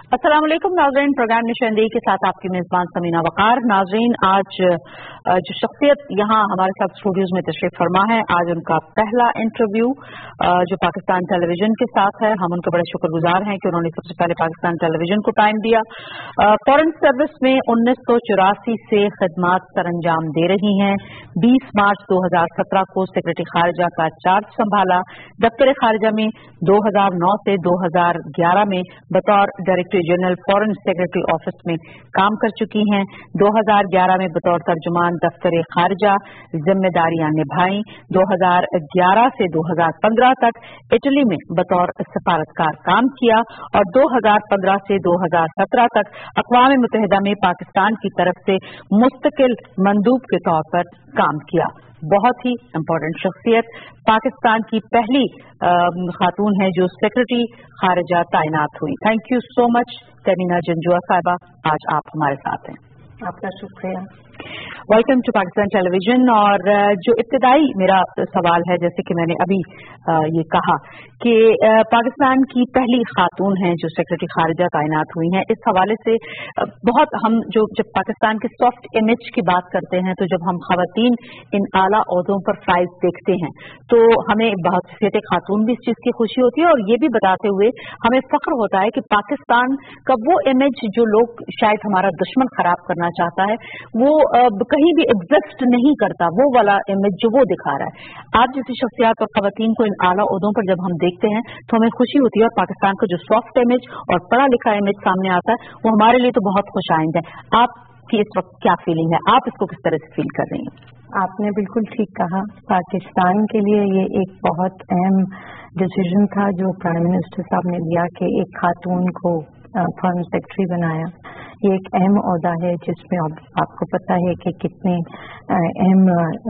अस्सलाम वालेकुम नाज़रीन, प्रोग्राम निशानदेही के साथ आपकी मेज़बान समीना वकार। नाज़रीन, आज जो शख्सियत यहाँ हमारे साथ स्टूडियोज में तशरीफ फरमा है, आज उनका पहला इंटरव्यू जो पाकिस्तान टेलीविजन के साथ है। हम उनके बड़े शुक्रगुजार हैं कि उन्होंने सबसे पहले पाकिस्तान टेलीविजन को टाइम दिया। फॉरेन सर्विस में 1984 से खिदमत सरअंजाम दे रही हैं। 20 मार्च 2017 को सेक्रेटरी खारिजा का चार्ज संभाला। दफ्तर खारिजा में 2009 से 2011 में बतौर director general foreign secretary office में काम कर चुकी हैं। 2011 में बतौर तर्जुमान दफ्तर खारिजा जिम्मेदारियां निभाई। 2011 से 2015 तक इटली में बतौर सफारतकार काम किया और 2015 से 2017 तक अक़वाम मुत्तहिदा में पाकिस्तान की तरफ से मुस्तकिल मंदूब के तौर पर काम किया। बहुत ही इम्पोर्टेंट शख्सियत, पाकिस्तान की पहली खातून है जो सेक्रेटरी खारिजा तैनात हुई। Thank you so much Tehmina Janjua sahiba, आज आप हमारे साथ हैं। आपका शुक्रिया। Welcome to Pakistan television. और जो इब्तिदाई मेरा सवाल है, जैसे कि मैंने अभी ये कहा कि पाकिस्तान की पहली खातून हैं जो सेक्रेटरी खारिजा तैनात हुई हैं, इस हवाले से बहुत हम जब पाकिस्तान के सॉफ्ट इमेज की बात करते हैं, तो जब हम खवातीन इन आला ओहदों पर फाइज देखते हैं तो हमें बहुत खातून भी इस चीज़ की खुशी होती है और ये भी बताते हुए हमें फख्र होता है कि पाकिस्तान का वो इमेज जो लोग शायद हमारा दुश्मन खराब करना चाहता है वो कहीं भी एग्जिस्ट नहीं करता, वो वाला इमेज जो वो दिखा रहा है। आप जैसी शख्सियत और खवातीन को इन आला ओहदों पर जब हम देखते हैं तो हमें खुशी होती है और पाकिस्तान का जो सॉफ्ट इमेज और पढ़ा लिखा इमेज सामने आता है वो हमारे लिए तो बहुत खुशाइंद है। आपकी इस वक्त क्या फीलिंग है, आप इसको किस तरह से फील कर रही हैं? आपने बिल्कुल ठीक कहा, पाकिस्तान के लिए ये एक बहुत अहम डिसीजन था जो प्राइम मिनिस्टर साहब ने लिया कि एक खातून को फॉरेन सेक्रेटरी बनाया। ये एक अहम ओहदा है जिसमें आपको पता है कि कितने अहम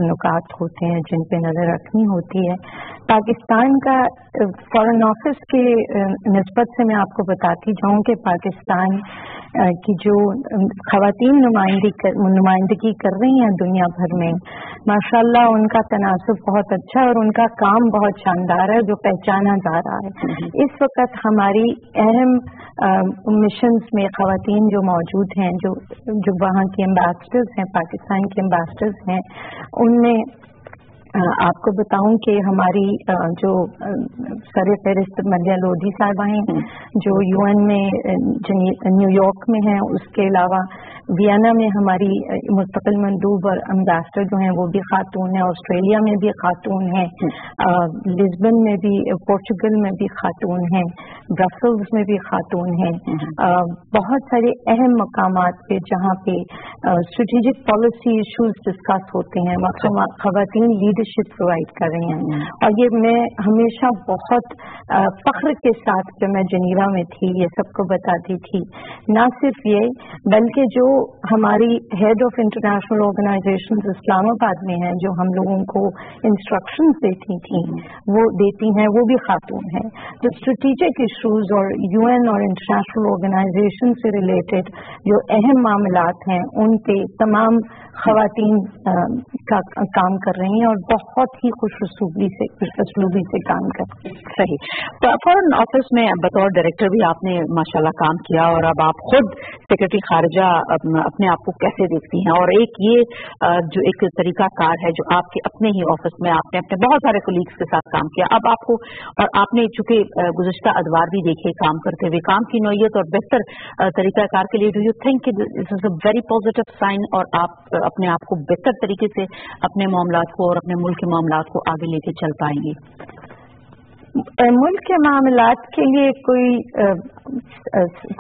नुकात होते हैं जिन पे नज़र रखनी होती है। पाकिस्तान का फॉरेन ऑफिस के निस्बत से मैं आपको बताती जाऊं कि पाकिस्तान की जो खवातीन नुमाइंदगी कर रही हैं दुनिया भर में, माशाल्लाह उनका तनासुब बहुत अच्छा है और उनका काम बहुत शानदार है जो पहचाना जा रहा है। इस वक्त हमारी अहम मिशंस में खवातीन जो मौजूद हैं, जो वहाँ के एम्बेसडर्स हैं, पाकिस्तान के एम्बेसडर्स हैं, उनमें आपको बताऊं कि हमारी जो सर फहरिस्त मरिया लोधी साहिबा हैं जो यूएन में न्यूयॉर्क में हैं, उसके अलावा वियना में हमारी मुस्तकिल मंदूब और एम्बेसडर जो हैं वो भी खातून हैं, ऑस्ट्रेलिया में भी खातून हैं, लिस्बन में भी, पोर्चुगल में भी खातून हैं, ब्रसल्स में भी खातून हैं। बहुत सारे अहम मकामात पे जहाँ पे स्ट्रेटेजिक पॉलिसी इश्यूज डिस्कस होते हैं वहाँ खवातीन लीडरशिप प्रोवाइड कर रही हैं। और ये मैं हमेशा बहुत फख्र के साथ जब मैं जनीवा में थी ये सबको बताती थी। ना सिर्फ ये बल्कि जो हमारी head of international organisations Islamabad में हैं, जो हम लोगों को इंस्ट्रक्शंस देती थी वो देती हैं, वो भी खातून हैं। जो स्ट्रेटेजिक इश्यूज और यूएन और इंटरनेशनल ऑर्गेनाइजेशन से रिलेटेड जो अहम मामलात हैं उन पे तमाम खवातीन का काम कर रही हैं और बहुत ही खुशउस्लूबी से काम कर रही हैं। सही। तो फॉरेन ऑफिस में बतौर डायरेक्टर भी आपने माशाल्लाह काम किया और अब आप खुद सेक्रेटरी खारिजा अपने आप को कैसे देखती हैं? और एक ये जो एक तरीका कार है जो आपके अपने ही ऑफिस में आपने अपने बहुत सारे कोलीग्स के साथ काम किया, अब आपको और आपने चूंकि गुज़िश्ता अदवार भी देखे काम करते हुए, काम की नौयत और बेहतर तरीका कार के लिए do you think this is a very positive sign और आप अपने आप को बेहतर तरीके से अपने मामलात को और अपने मुल्क के मामलात को आगे लेके चल पाएंगे? मुल्क के मामलात के लिए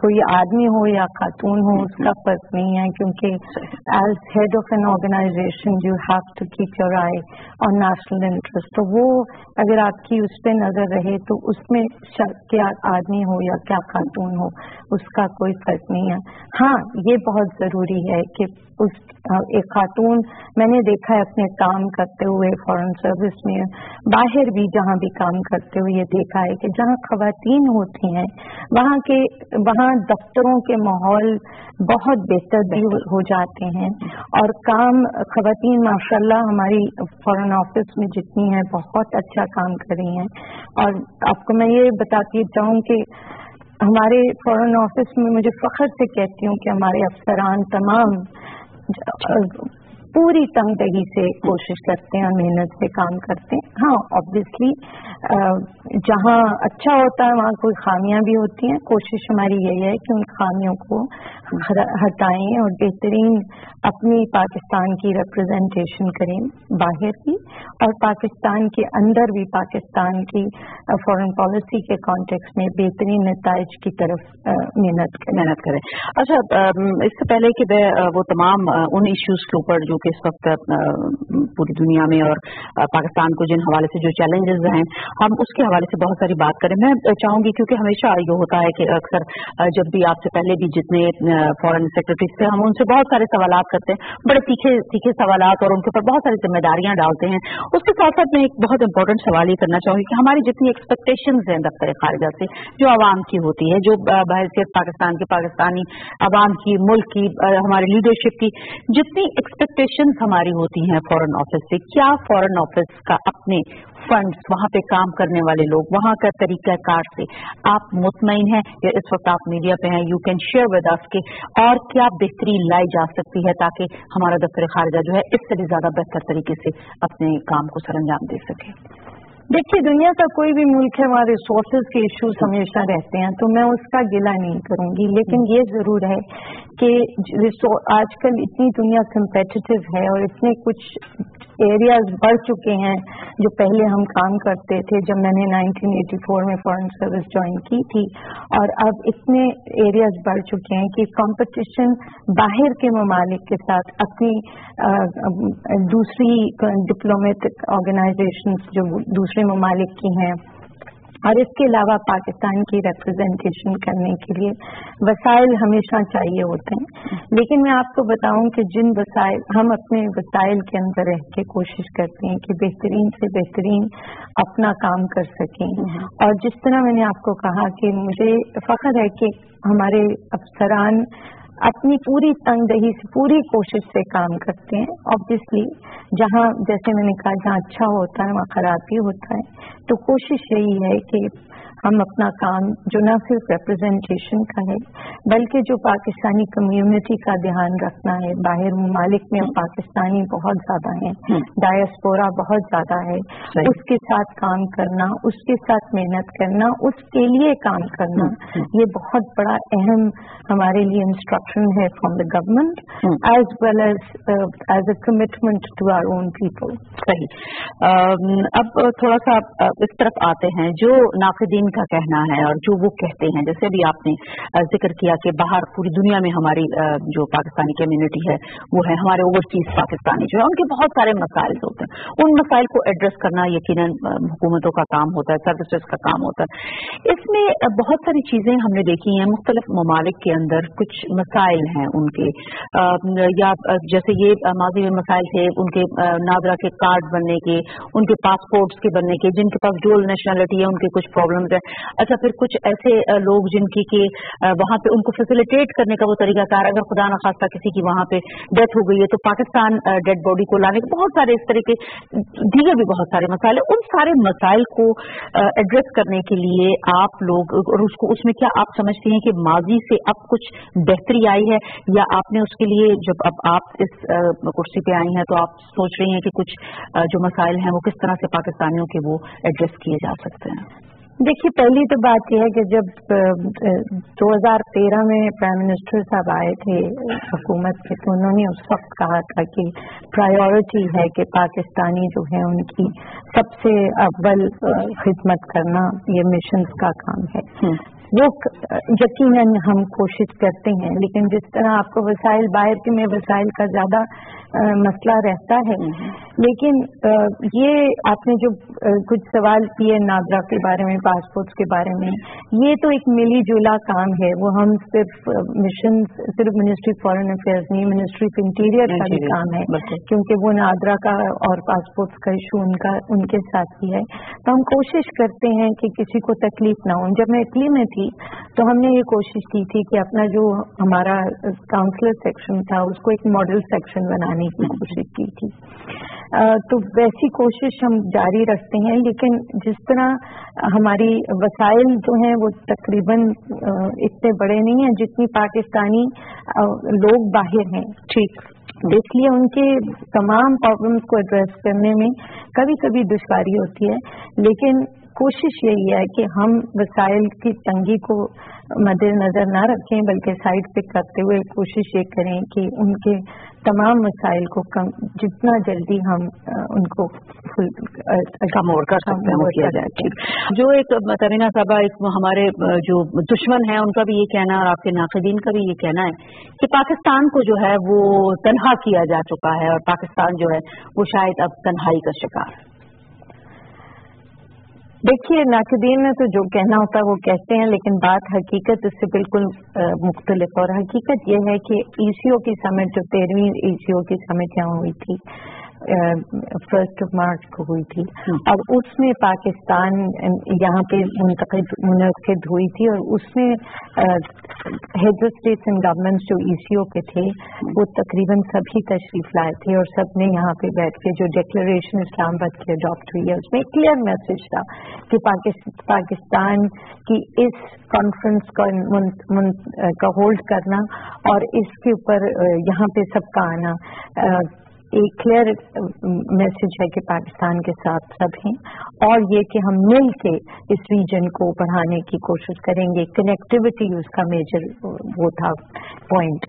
कोई आदमी हो या खातून हो उसका फर्क नहीं है, क्योंकि as head of an organisation you have to keep your eye on national interest. तो वो अगर आपकी उस पर नजर रहे तो उसमें क्या आदमी हो या क्या खातून हो उसका कोई फर्क नहीं है। हाँ, ये बहुत जरूरी है कि एक खातून, मैंने देखा है अपने काम करते हुए फॉरेन सर्विस में, बाहर भी जहाँ भी काम करते हुए ये देखा है कि जहाँ खवातीन होती हैं वहाँ दफ्तरों के माहौल बहुत बेहतर भी हो जाते हैं और काम खवातीन माशाल्लाह हमारी फॉरेन ऑफिस में जितनी हैं बहुत अच्छा काम कर रही हैं। और आपको मैं ये बताती चाहूँ कि हमारे फॉरेन ऑफिस में मुझे फख्र से कहती हूँ कि हमारे अफसरान तमाम पूरी तंगदगी से कोशिश करते हैं और मेहनत से काम करते हैं. हाँ, ऑब्वियसली जहाँ अच्छा होता है वहाँ कोई खामियां भी होती हैं. कोशिश हमारी यही है कि उन खामियों को हटाएं और बेहतरीन अपनी पाकिस्तान की रिप्रेजेंटेशन करें बाहर की, और पाकिस्तान के अंदर भी पाकिस्तान की फॉरेन पॉलिसी के कॉन्टेक्स्ट में बेहतरीन नताइज की तरफ मेहनत करें. अच्छा, इससे पहले कि मैं वो तमाम उन इश्यूज के ऊपर जो कि इस वक्त पूरी दुनिया में और पाकिस्तान को जिन हवाले से जो चैलेंजेस हैं हम उसके हवाले से बहुत सारी बात करें. मैं चाहूंगी, क्योंकि हमेशा ये होता है कि अक्सर जब भी आपसे पहले भी जितने फॉरेन सेक्रेटरीज थे हम उनसे बहुत सारे सवालात करते हैं, बड़े तीखे सवालात, और उनके ऊपर बहुत सारी जिम्मेदारियां डालते हैं. उसके साथ साथ मैं एक बहुत इंपॉर्टेंट सवाल ये करना चाहूंगी कि हमारी जितनी एक्सपेक्टेशंस हैं दफ्तर खारिजा से, जो आवाम की होती है, जो बहैसियत पाकिस्तान की, पाकिस्तानी आवाम की, मुल्क की, हमारी लीडरशिप की जितनी एक्सपेक्टेशंस हमारी होती हैं फॉरेन ऑफिस से, क्या फॉरेन ऑफिस का अपने फंड्स, वहां पे काम करने वाले लोग, वहां का तरीकाकार से आप मुतमईन हैं? या इस वक्त आप मीडिया पे हैं, you can share with us के और क्या बेहतरी लाई जा सकती है ताकि हमारा दफ्तर खारिजा जो है इससे भी ज्यादा बेहतर तरीके से अपने काम को सरअंजाम दे सके? देखिए, दुनिया का कोई भी मुल्क है वहाँ रिसोर्सेज के इश्यूज हमेशा रहते हैं, तो मैं उसका गिला नहीं करूंगी. लेकिन ये जरूर है कि आजकल इतनी दुनिया कम्पेटिटिव है और इतने कुछ एरियाज बढ़ चुके हैं जो पहले हम काम करते थे जब मैंने 1984 में फॉरेन सर्विस ज्वाइन की थी, और अब इतने एरियाज बढ़ चुके हैं कि कंपटीशन बाहर के ममालिक के साथ अपनी दूसरी डिप्लोमेटिक ऑर्गेनाइजेशंस जो दूसरे ममालिक की हैं और इसके अलावा पाकिस्तान की रिप्रेजेंटेशन करने के लिए वसाइल हमेशा चाहिए होते हैं. लेकिन मैं आपको बताऊं कि जिन वसाइल हम अपने वसाइल के अंदर रह के कोशिश करते हैं कि बेहतरीन से बेहतरीन अपना काम कर सकें, और जिस तरह मैंने आपको कहा कि मुझे फख्र है कि हमारे अफसरान अपनी पूरी तंगदही से, पूरी कोशिश से काम करते हैं. ऑब्वियसली जहाँ, जैसे मैंने कहा, जहाँ अच्छा होता है वहाँ खराब भी होता है. तो कोशिश यही है कि हम अपना काम जो न सिर्फ रिप्रेजेंटेशन का है बल्कि जो पाकिस्तानी कम्युनिटी का ध्यान रखना है. बाहर ममालिक में पाकिस्तानी बहुत ज्यादा हैं, डायस्पोरा बहुत ज्यादा है, उसके साथ काम करना, उसके साथ मेहनत करना, उसके लिए काम करना, ये बहुत बड़ा अहम हमारे लिए इंस्ट्रक्शन है from the government as well as a commitment to our own people. सही. अब थोड़ा सा इस तरफ आते हैं जो नाक़िदीन का कहना है और जो वो कहते हैं. जैसे भी आपने जिक्र किया कि बाहर पूरी दुनिया में हमारी जो पाकिस्तानी कम्युनिटी है वो है, हमारे ओवरसीज पाकिस्तानी जो है उनके बहुत सारे मसाइल होते हैं. उन मसाइल को एड्रेस करना यकीनन हुकूमतों का काम होता है, सर्विसेज का काम होता है. इसमें बहुत सारी चीजें हमने देखी हैं मुख्तलिफ ममालिक के अंदर. कुछ मसाइल हैं उनके, या जैसे ये माजी में मसाइल थे उनके नादरा के कार्ड बनने के, उनके पासपोर्ट्स के बनने के, जिनके पास डुअल नेशनलिटी है उनके कुछ प्रॉब्लम्स है. अच्छा, फिर कुछ ऐसे लोग जिनकी के वहां पे उनको फैसिलिटेट करने का वो तरीकाकार, अगर खुदा न खास्ता किसी की वहां पे डेथ हो गई है तो पाकिस्तान डेड बॉडी को लाने के बहुत सारे इस तरह के दीगर भी बहुत सारे मसाइल. उन सारे मसाइल को एड्रेस करने के लिए आप लोग, और उसको उसमें क्या आप समझते हैं कि माजी से अब कुछ बेहतरी आई है, या आपने उसके लिए जब अब आप इस कुर्सी पे आई हैं तो आप सोच रही हैं कि कुछ जो मसाइल हैं वो किस तरह से पाकिस्तानियों के वो एड्रेस किए जा सकते हैं? देखिए, पहली तो बात यह है कि जब 2013 में प्राइम मिनिस्टर साहब आए थे हुकूमत में तो उन्होंने उस वक्त कहा था कि प्रायोरिटी है कि पाकिस्तानी जो है उनकी सबसे अव्वल खिदमत करना ये मिशंस का काम है. वो यकीनन हम कोशिश करते हैं, लेकिन जिस तरह आपको वसाइल बाहर के में वसाइल का ज्यादा मसला रहता है. लेकिन ये आपने जो कुछ सवाल किए नादरा के बारे में, पासपोर्ट्स के बारे में, ये तो एक मिली जुला काम है. वो हम सिर्फ मिशन, सिर्फ मिनिस्ट्री फॉरेन अफेयर्स नहीं, मिनिस्ट्री ऑफ इंटीरियर का भी काम है, क्योंकि वो नादरा का और पासपोर्ट्स का इशू उनके साथ ही है. तो हम कोशिश करते हैं कि किसी को तकलीफ ना हो. जब मैं इटली में थी तो हमने ये कोशिश की थी कि अपना जो हमारा काउंसलर सेक्शन था उसको एक मॉडल सेक्शन बनाने की कोशिश की थी. तो वैसी कोशिश हम जारी रखते हैं, लेकिन जिस तरह हमारी वसाइल जो हैं वो तकरीबन इतने बड़े नहीं हैं जितनी पाकिस्तानी लोग बाहर हैं, ठीक, इसलिए उनके तमाम प्रॉब्लम्स को एड्रेस करने में कभी कभी दुश्वारी होती है, लेकिन कोशिश यही है कि हम वसाइल की तंगी को मद्देनजर न रखें, बल्कि साइड पे करते हुए कोशिश ये करें कि उनके तमाम मसाइल को जितना जल्दी हम उनको कम और कर सकते हैं किया जाए। ठीक, जो एक तरीना साहबा, एक हमारे जो दुश्मन है उनका भी ये कहना और आपके नाक़िदीन का भी ये कहना है कि पाकिस्तान को जो है वो तन्हा किया जा चुका है और पाकिस्तान जो है वो शायद अब तन्हाई का शिकार है। देखिए, नाक़िदीन ने तो जो कहना होता है वो कहते हैं, लेकिन बात हकीकत इससे बिल्कुल मुख्तलिफ, और हकीकत ये है कि ECO की समिट, जो 13वीं ECO की समिट यहाँ हुई थी 1 मार्च को हुई थी, और उसमें पाकिस्तान यहाँ पे मुनक़िद हुई थी, और उसमें head of states and governments जो ECO के थे वो तकरीबन सभी तशरीफ लाए थे, और सब ने यहाँ पे बैठ के जो डिक्लेरेशन इस्लामाबाद की अडॉप्ट हुई है उसमें क्लियर मैसेज था कि पाकिस्तान की इस कॉन्फ्रेंस का होल्ड करना और इसके ऊपर यहाँ पे सबका आना एक क्लियर मैसेज है कि पाकिस्तान के साथ सब हैं, और ये कि हम मिल के इस रीजन को बढ़ाने की कोशिश करेंगे। कनेक्टिविटी उसका मेजर वो था पॉइंट।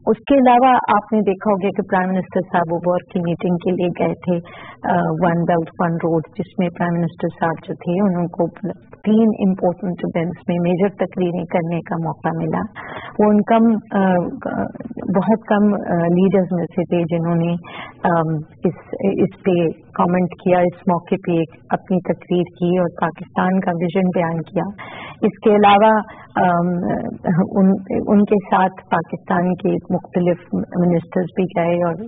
उसके अलावा आपने देखा होगा कि प्राइम मिनिस्टर साहब ओवर की मीटिंग के लिए गए थे वन बेल्ट वन रोड, जिसमें प्राइम मिनिस्टर साहब जो थे उनको 3 इम्पोर्टेंट इवेंट्स में मेजर तकरीरें करने का मौका मिला। वो बहुत कम लीडर्स में से थे जिन्होंने इस पे कमेंट किया, इस मौके पे अपनी तकरीर की और पाकिस्तान का विजन बयान किया। इसके अलावा उनके साथ पाकिस्तान के मुख्तलिफ मिनिस्टर्स भी गए और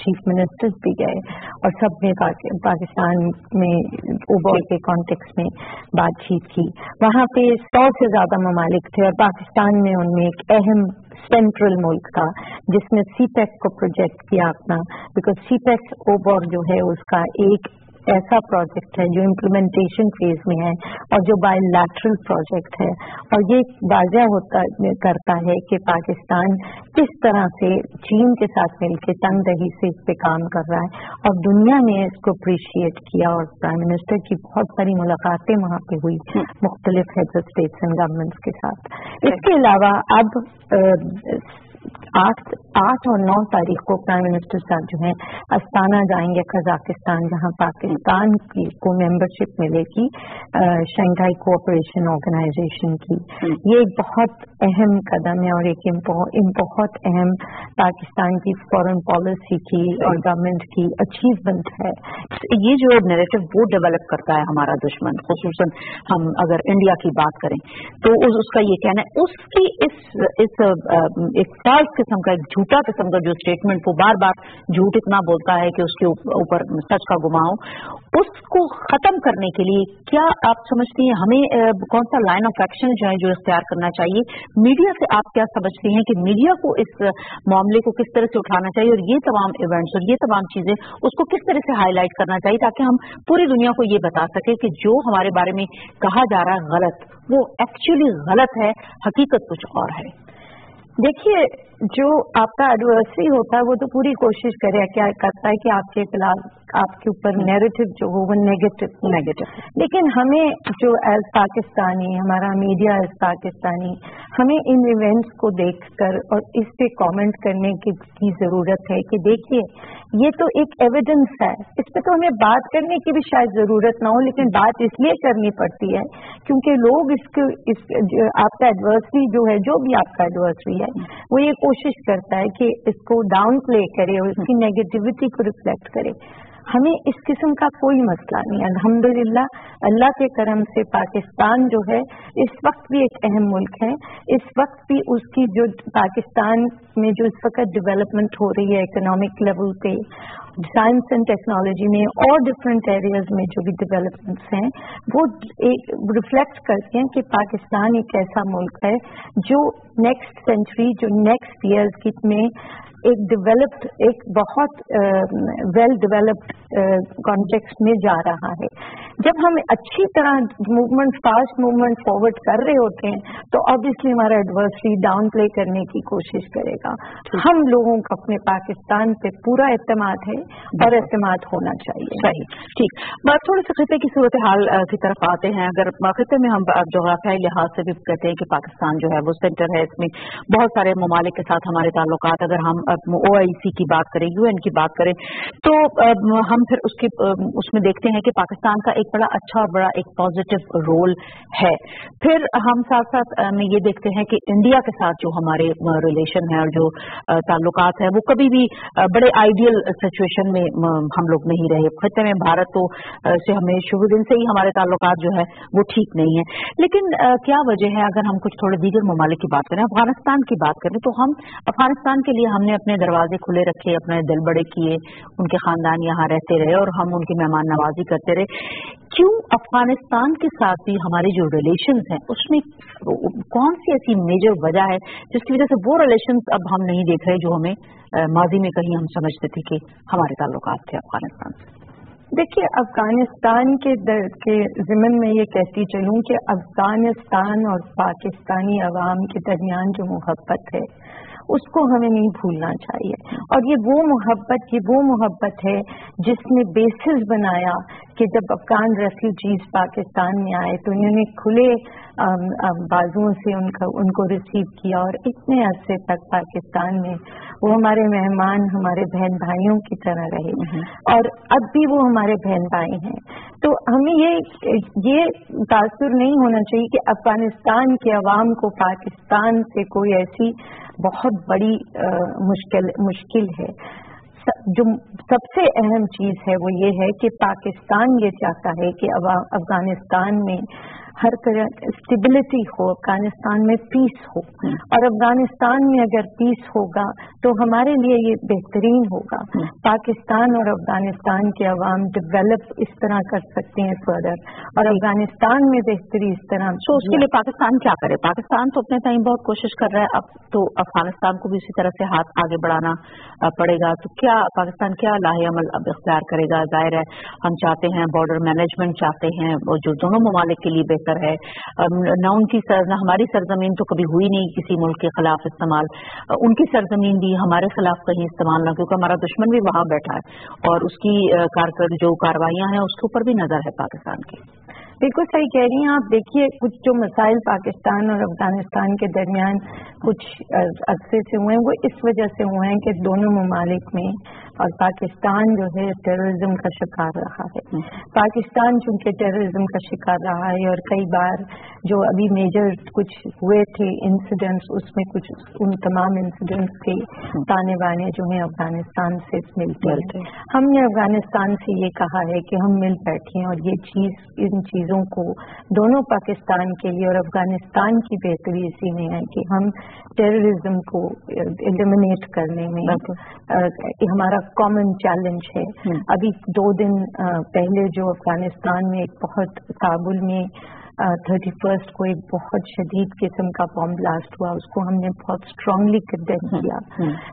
चीफ मिनिस्टर्स भी गए, और सब ने पाकिस्तान में ओबॉर के कॉन्टेक्स्ट में बातचीत की। वहाँ पे 100 से ज्यादा ममालिक थे और पाकिस्तान में उनमें एक अहम सेंट्रल मुल्क था जिसने CPEC को प्रोजेक्ट किया अपना, बिकॉज CPEC ओबॉर जो है उसका एक ऐसा प्रोजेक्ट है जो इम्प्लीमेंटेशन फेज में है और जो बायलैटरल प्रोजेक्ट है, और ये वाज़ह करता है कि पाकिस्तान किस तरह से चीन के साथ मिलकर तंगदही से इस पे काम कर रहा है, और दुनिया ने इसको अप्रिशिएट किया, और प्राइम मिनिस्टर की बहुत सारी मुलाकातें वहाँ पे हुई मुख्तलिफ heads of states and governments के साथ। इसके अलावा अब 8 और 9 तारीख को प्राइम मिनिस्टर साहब जो है अस्ताना जाएंगे कजाकिस्तान, जहां पाकिस्तान को मेंबरशिप मिलेगी शंघाई कोऑपरेशन ऑर्गेनाइजेशन की। ये एक बहुत अहम कदम है और एक बहुत अहम पाकिस्तान की फॉरेन पॉलिसी की और गवर्नमेंट की अचीवमेंट है। ये जो नैरेटिव वो डेवलप करता है हमारा दुश्मन, खुसूसन हम अगर इंडिया की बात करें तो उसका ये कहना है, उसकी इस फाल्स किस्म का, एक झूठा किस्म का जो स्टेटमेंट वो बार बार झूठ इतना बोलता है कि उसके ऊपर सच का गुमाओ, उसको खत्म करने के लिए क्या आप समझती हैं हमें कौन सा लाइन ऑफ एक्शन जो है जो इख्तियार करना चाहिए? मीडिया से आप क्या समझती हैं कि मीडिया को इस मामले को किस तरह से उठाना चाहिए और ये तमाम इवेंट्स और ये तमाम चीजें उसको किस तरह से हाईलाइट करना चाहिए ताकि हम पूरी दुनिया को ये बता सके कि जो हमारे बारे में कहा जा रहा है गलत, वो एक्चुअली गलत है, हकीकत कुछ और है। देखिए, जो आपका एडवर्सरी होता है वो तो पूरी कोशिश क्या करता है कि आपके खिलाफ आपके ऊपर नैरेटिव जो हो वो नेगेटिव, लेकिन हमें जो एज पाकिस्तानी, हमारा मीडिया एज पाकिस्तानी, हमें इन इवेंट्स को देखकर और इस पे कमेंट करने की जरूरत है कि देखिए ये तो एक एविडेंस है, इस पे तो हमें बात करने की भी शायद जरूरत ना हो, लेकिन बात इसलिए करनी पड़ती है क्योंकि लोग आपका एडवर्सरी जो है, जो भी आपका एडवर्सरी है, वो ये कोशिश करता है कि इसको डाउन प्ले करे और इसकी नेगेटिविटी को रिफ्लेक्ट करे। हमें इस किस्म का कोई मसला नहीं। अल्हम्दुलिल्लाह, अल्लाह के करम से पाकिस्तान जो है इस वक्त भी एक अहम मुल्क है। इस वक्त भी उसकी जो पाकिस्तान में जो इस वक्त डेवलपमेंट हो रही है इकोनॉमिक लेवल पे साइंस एंड टेक्नोलॉजी में और डिफरेंट एरियाज में जो भी डेवलपमेंट्स हैं वो रिफ्लेक्ट करते हैं कि पाकिस्तान एक ऐसा मुल्क है जो नेक्स्ट सेंचुरी, जो नेक्स्ट ईयर्स में एक डेवलप्ड, एक बहुत वेल डेवलप्ड कॉन्टेक्स्ट में जा रहा है। जब हम अच्छी तरह मूवमेंट, फास्ट मूवमेंट फॉरवर्ड कर रहे होते हैं तो ऑब्वियसली हमारा एडवर्सरी डाउन प्ले करने की कोशिश करेगा। हम लोगों को अपने पाकिस्तान पे पूरा एतमाद है और एतमाद होना चाहिए। सही, ठीक। बात थोड़े से खिते की सूरत हाल की तरफ आते हैं। अगर खिते में हम जोग्राफियाई लिहाज से भी कहते हैं कि पाकिस्तान जो है वो सेंटर है, इसमें बहुत सारे ममालिक के साथ हमारे ताल्लुकात, अगर हम OIC की बात करें, UN की बात करें, तो हम फिर उसमें देखते हैं कि पाकिस्तान का एक बड़ा अच्छा और बड़ा एक पॉजिटिव रोल है। फिर हम साथ साथ में ये देखते हैं कि इंडिया के साथ जो हमारे रिलेशन है और जो ताल्लुकात है वो कभी भी बड़े आइडियल सिचुएशन में हम लोग नहीं रहे। खत्ते में भारत तो से हमें शुरू दिन से ही हमारे ताल्लुकात जो है वो ठीक नहीं है। लेकिन क्या वजह है, अगर हम कुछ थोड़े दीगर ममालिक की बात करें, अफगानिस्तान की बात करें, तो हम अफगानिस्तान के लिए हमने अपने दरवाजे खुले रखे, अपने दिल बड़े किए, उनके खानदान यहाँ रहते रहे और हम उनकी मेहमान नवाजी करते रहे। क्यों अफगानिस्तान के साथ भी हमारे जो रिलेशंस हैं उसमें कौन सी ऐसी मेजर वजह है जिसकी वजह से वो रिलेशंस अब हम नहीं देख रहे जो हमें माजी में कहीं हम समझते थे कि हमारे ताल्लुकात थे अफगानिस्तान से? देखिए, अफगानिस्तान के ज़िमन में ये कहती चलूं कि अफगानिस्तान और पाकिस्तानी अवाम के दरमियान जो मोहब्बत है उसको हमें नहीं भूलना चाहिए। और ये वो मोहब्बत है जिसने बेसिस बनाया कि जब अफगान रेफ्यूजीज पाकिस्तान में आए तो उन्होंने खुले बाजुओं से उनको रिसीव किया और इतने अरसे तक पाकिस्तान में वो हमारे मेहमान, हमारे बहन भाइयों की तरह रहे और अब भी वो हमारे बहन भाई हैं। तो हमें ये तासुर नहीं होना चाहिए कि अफगानिस्तान के अवाम को पाकिस्तान से कोई ऐसी बहुत बड़ी मुश्किल है। जो सबसे अहम चीज है वो ये है कि पाकिस्तान ये चाहता है कि अफगानिस्तान में हर तरह स्टेबिलिटी हो, अफगानिस्तान में पीस हो, और अफगानिस्तान में अगर पीस होगा तो हमारे लिए ये बेहतरीन होगा। पाकिस्तान और अफगानिस्तान के अवाम डेवलप इस तरह कर सकते हैं फर्दर, और अफगानिस्तान में बेहतरी इस तरह। तो उसके लिए पाकिस्तान क्या करे? पाकिस्तान तो अपने टाइम बहुत कोशिश कर रहा है, अब तो अफगानिस्तान को भी इसी तरह से हाथ आगे बढ़ाना पड़ेगा। तो क्या पाकिस्तान क्या लाहे अमल अब इख्तियार करेगा? जाहिर है हम चाहते हैं बॉर्डर मैनेजमेंट चाहते हैं जो दोनों ममालिक के लिए बेहतर है। न उनकी हमारी सरजमीन तो कभी हुई नहीं किसी मुल्क के खिलाफ इस्तेमाल, उनकी सरजमीन भी हमारे खिलाफ कहीं इस्तेमाल ना, क्योंकि हमारा दुश्मन भी वहां बैठा है और उसकी जो कार्रवाइयां हैं उसके ऊपर भी नजर है पाकिस्तान की। बिल्कुल सही कह रही हैं आप। देखिए, कुछ जो मसाइल पाकिस्तान और अफगानिस्तान के दरमियान कुछ अरसे से हुए हैं वो इस वजह से हुए हैं कि दोनों ममालिक में, और पाकिस्तान जो है टेररिज्म का शिकार रहा है। पाकिस्तान चूंकि टेररिज्म का शिकार रहा है और कई बार जो अभी मेजर कुछ हुए थे इंसिडेंट्स, उसमें कुछ उन तमाम इंसिडेंट्स के ताने बाने जो हैं अफगानिस्तान से मिलते हैं। हमने अफगानिस्तान से ये कहा है कि हम मिल बैठें और इन चीज़ों को दोनों पाकिस्तान के लिए और अफगानिस्तान की बेहतरी इसी में है कि हम टेररिज्म को एलिमिनेट करने में हमारा कॉमन चैलेंज है। अभी 2 दिन पहले जो अफगानिस्तान में एक बहुत काबुल में 31 को एक बहुत शदीद किस्म का बॉम्ब ब्लास्ट हुआ, उसको हमने बहुत स्ट्रांगली कंडेम किया।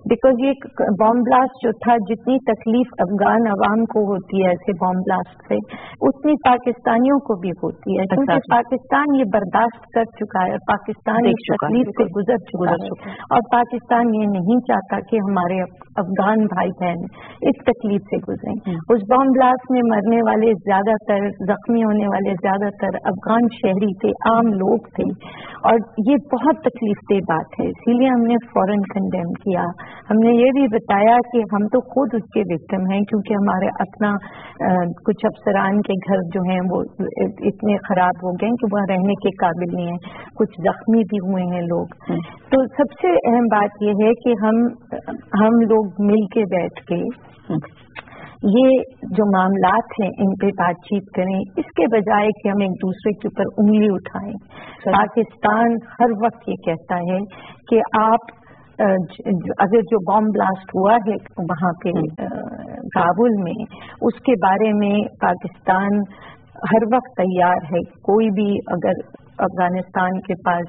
बिकॉज ये बॉम्ब ब्लास्ट जो था, जितनी तकलीफ अफगान अवाम को होती है ऐसे बॉम्ब ब्लास्ट से, उतनी पाकिस्तानियों को भी होती है, क्योंकि पाकिस्तान ये बर्दाश्त कर चुका है, पाकिस्तान इस तकलीफ से गुजर चुका है और पाकिस्तान ये नहीं चाहता कि हमारे अफगान भाई बहन इस तकलीफ से गुजरें। उस बॉम्ब ब्लास्ट में मरने वाले ज्यादातर, जख्मी होने वाले ज्यादातर अफगान शहरी थे, आम लोग थे, और ये बहुत तकलीफ दे बात है। इसीलिए हमने फौरन कंडेम किया। हमने ये भी बताया कि हम तो खुद उसके विक्टिम हैं, क्योंकि हमारे अपना कुछ अफसरान के घर जो हैं वो इतने खराब हो गए कि वह रहने के काबिल नहीं है, कुछ जख्मी भी हुए हैं लोग। तो सबसे अहम बात यह है कि हम लोग मिल के बैठ के ये जो मामलात हैं इन पे बातचीत करें, इसके बजाय कि हम एक दूसरे के ऊपर उंगली उठाएं। पाकिस्तान हर वक्त ये कहता है कि आप अगर जो बॉम्ब ब्लास्ट हुआ है वहाँ पे काबुल में, उसके बारे में पाकिस्तान हर वक्त तैयार है। कोई भी अगर अफगानिस्तान के पास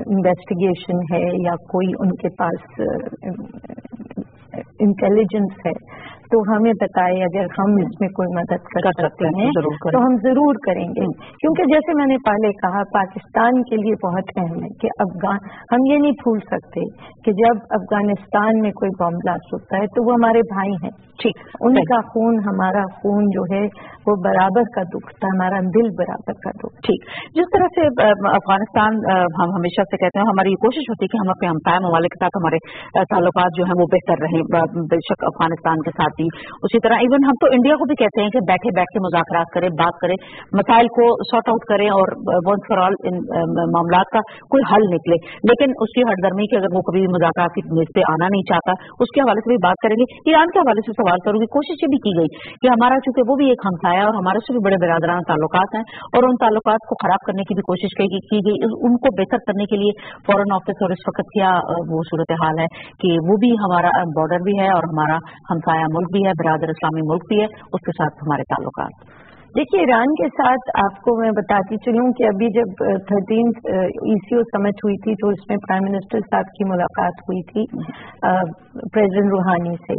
इन्वेस्टिगेशन है या कोई उनके पास इंटेलिजेंस है तो हमें बताए, अगर हम इसमें कोई मदद कर सकते हैं तो हम जरूर करेंगे। क्योंकि जैसे मैंने पहले कहा, पाकिस्तान के लिए बहुत अहम है कि हम ये नहीं भूल सकते कि जब अफगानिस्तान में कोई बॉम्ब ब्लास्ट होता है तो वो हमारे भाई हैं, ठीक, उनका खून हमारा खून जो है वो बराबर का दुख था, हमारा दिल बराबर का दुख। ठीक, जिस तरह से अफगानिस्तान हम हमेशा से कहते हैं, हमारी कोशिश होती है कि हम अपने हमसाया ममालिक के साथ हमारे ताल्लुकात जो है वो बेहतर रहें, बेशक अफगानिस्तान के साथ ही। उसी तरह इवन हम तो इंडिया को भी कहते हैं कि बैठे बैठ के मुज़ाकरात करें, बात करें, मसाइल को सॉर्ट आउट करें और वंस फॉर ऑल इन मामलात का कोई हल निकले। लेकिन उसकी हटदर्मी की अगर वो कभी मुज़ाकरात की मेज पे आना नहीं चाहता, उसके हवाले से भी बात करेंगे। ईरान के हवाले से सवाल करूंगी। कोशिश ये भी की गई कि हमारा, चूंकि वो भी एक हमसाया और हमारे से भी बड़े बिरादराना ताल्लुकात हैं, और उन ताल्लुकात को खराब करने की भी कोशिश की गई। उनको बेहतर करने के लिए फॉरेन ऑफिस और इस वक्त क्या वो सूरत हाल है कि वो भी हमारा बॉर्डर भी है और हमारा हमसाया मुल्क भी है, बिरादर इस्लामी मुल्क भी है, उसके साथ हमारे ताल्लुकात। देखिए, ईरान के साथ आपको मैं बताती चलूं कि अभी जब 13th ECO समिट हुई थी तो उसमें प्राइम मिनिस्टर साहब की मुलाकात हुई थी प्रेसिडेंट रूहानी से,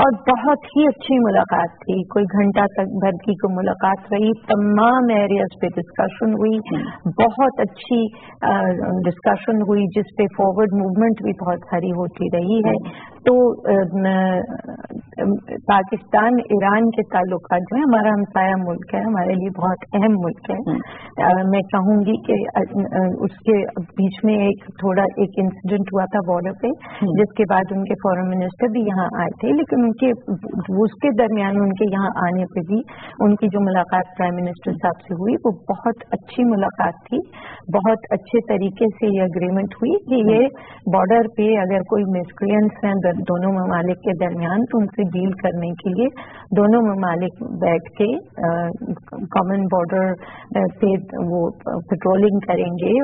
और बहुत ही अच्छी मुलाकात थी। कोई घंटा तक भर की को मुलाकात रही, तमाम एरियाज पे डिस्कशन हुई, बहुत अच्छी डिस्कशन हुई जिस पे फॉरवर्ड मूवमेंट भी बहुत सारी होती रही है। तो पाकिस्तान ईरान के ताल्लुकात जो है, हमारा हमसाया मुल्क है, हमारे लिए बहुत अहम मुल्क है। मैं कहूंगी कि उसके बीच में एक इंसिडेंट हुआ था बॉर्डर पे, जिसके बाद उनके फॉरेन मिनिस्टर भी यहाँ आए थे, लेकिन उसके दरमियान उनके यहाँ आने पे भी उनकी जो मुलाकात प्राइम मिनिस्टर साहब से हुई वो बहुत अच्छी मुलाकात थी। बहुत अच्छे तरीके से ये अग्रीमेंट हुई कि ये बॉर्डर पे अगर कोई मिसक्रिएंट्स हैं दोनों ममालिक के दरमियान तो उनसे डील करने के लिए दोनों ममालिक बैठ के कॉमन बॉर्डर पे वो पेट्रोलिंग करेंगे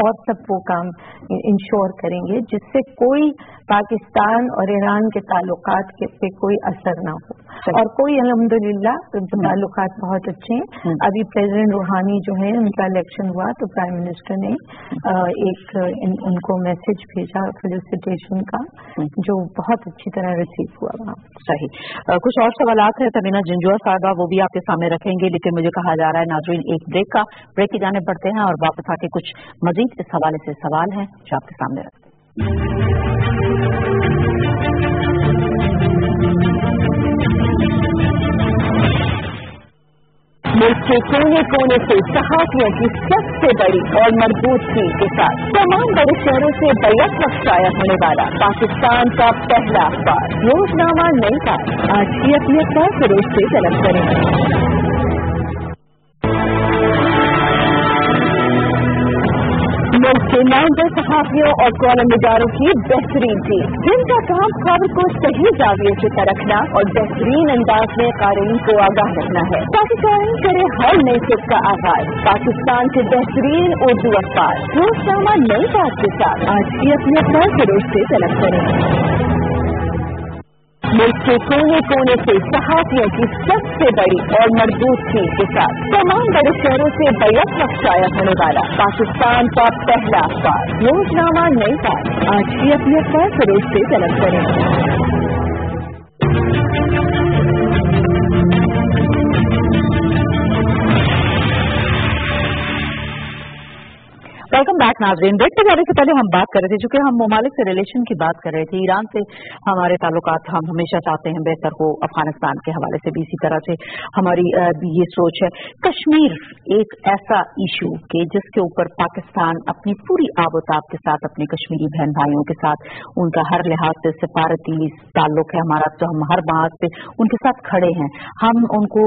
और सब वो काम इंश्योर करेंगे जिससे कोई पाकिस्तान और ईरान के ताल्लुकात पे कोई असर ना हो। और कोई अल्हम्दुलिल्लाह ताल्लुकात बहुत अच्छे हैं। अभी प्रेसिडेंट रूहानी जो है, उनका इलेक्शन हुआ तो प्राइम मिनिस्टर ने उनको मैसेज भेजा फेलिसिटेशन का, जो बहुत अच्छी तरह रिसीव हुआ वहाँ। सही। कुछ और सवालात हैं तमीना जिंजुआ साहबा, वो भी आपके सामने रखेंगे, लेकिन मुझे कहा जा रहा है नाज़रीन एक ब्रेक की जाने बढ़ते हैं और वापस आके कुछ मजीद इस हवाले से सवाल हैं जो आपके सामने रखते हैं। मुल्क के कोने कोने से सहाफियों की सबसे बड़ी और मजबूत टीम के साथ तमाम बड़े शहरों से बैक वक्त शाया होने वाला पाकिस्तान का पहला अखबार रोजनामा नई बात आज की अपनी अखबार फरोश से तलब करें। मुल्क के नामवर सहाफियों और कॉलम निगारों की बेहतरीन टीम, जिनका काम खबर को सही जाविये से परखना और बेहतरीन अंदाज में कारीन को आगाह रखना है ताकि कारीन करे हर नई फिक्र का आगाज। पाकिस्तान के बेहतरीन उर्दू अखबार रोजनामा नई बात के साथ आज की अपनी अखबार फरोश से तलब करें। मुल्क के कोने कोने से सहाफियों की सबसे बड़ी और मजबूत टीम के साथ तमाम बड़े शहरों से बैक वक्त शाया होने वाला पाकिस्तान का पहला अखबार रोजनामा नई बात आज की अपनी अखबार फरोश से तलब करें। वेलकम बैक नाज़रीन। ब्रेक पे जाने से पहले हम बात कर रहे थे, चूंकि हम ममालिक से रिलेशन की बात कर रहे थे, ईरान से हमारे ताल्लुकात हम हमेशा चाहते हैं बेहतर हो, अफगानिस्तान के हवाले से भी इसी तरह से हमारी ये सोच है। कश्मीर एक ऐसा इशू कि जिसके ऊपर पाकिस्तान अपनी पूरी आबोताब के साथ अपने कश्मीरी बहन भाइयों के साथ उनका हर लिहाज से सिफारती ताल्लुक है हमारा, तो हम हर बात पे उनके साथ खड़े हैं। हम उनको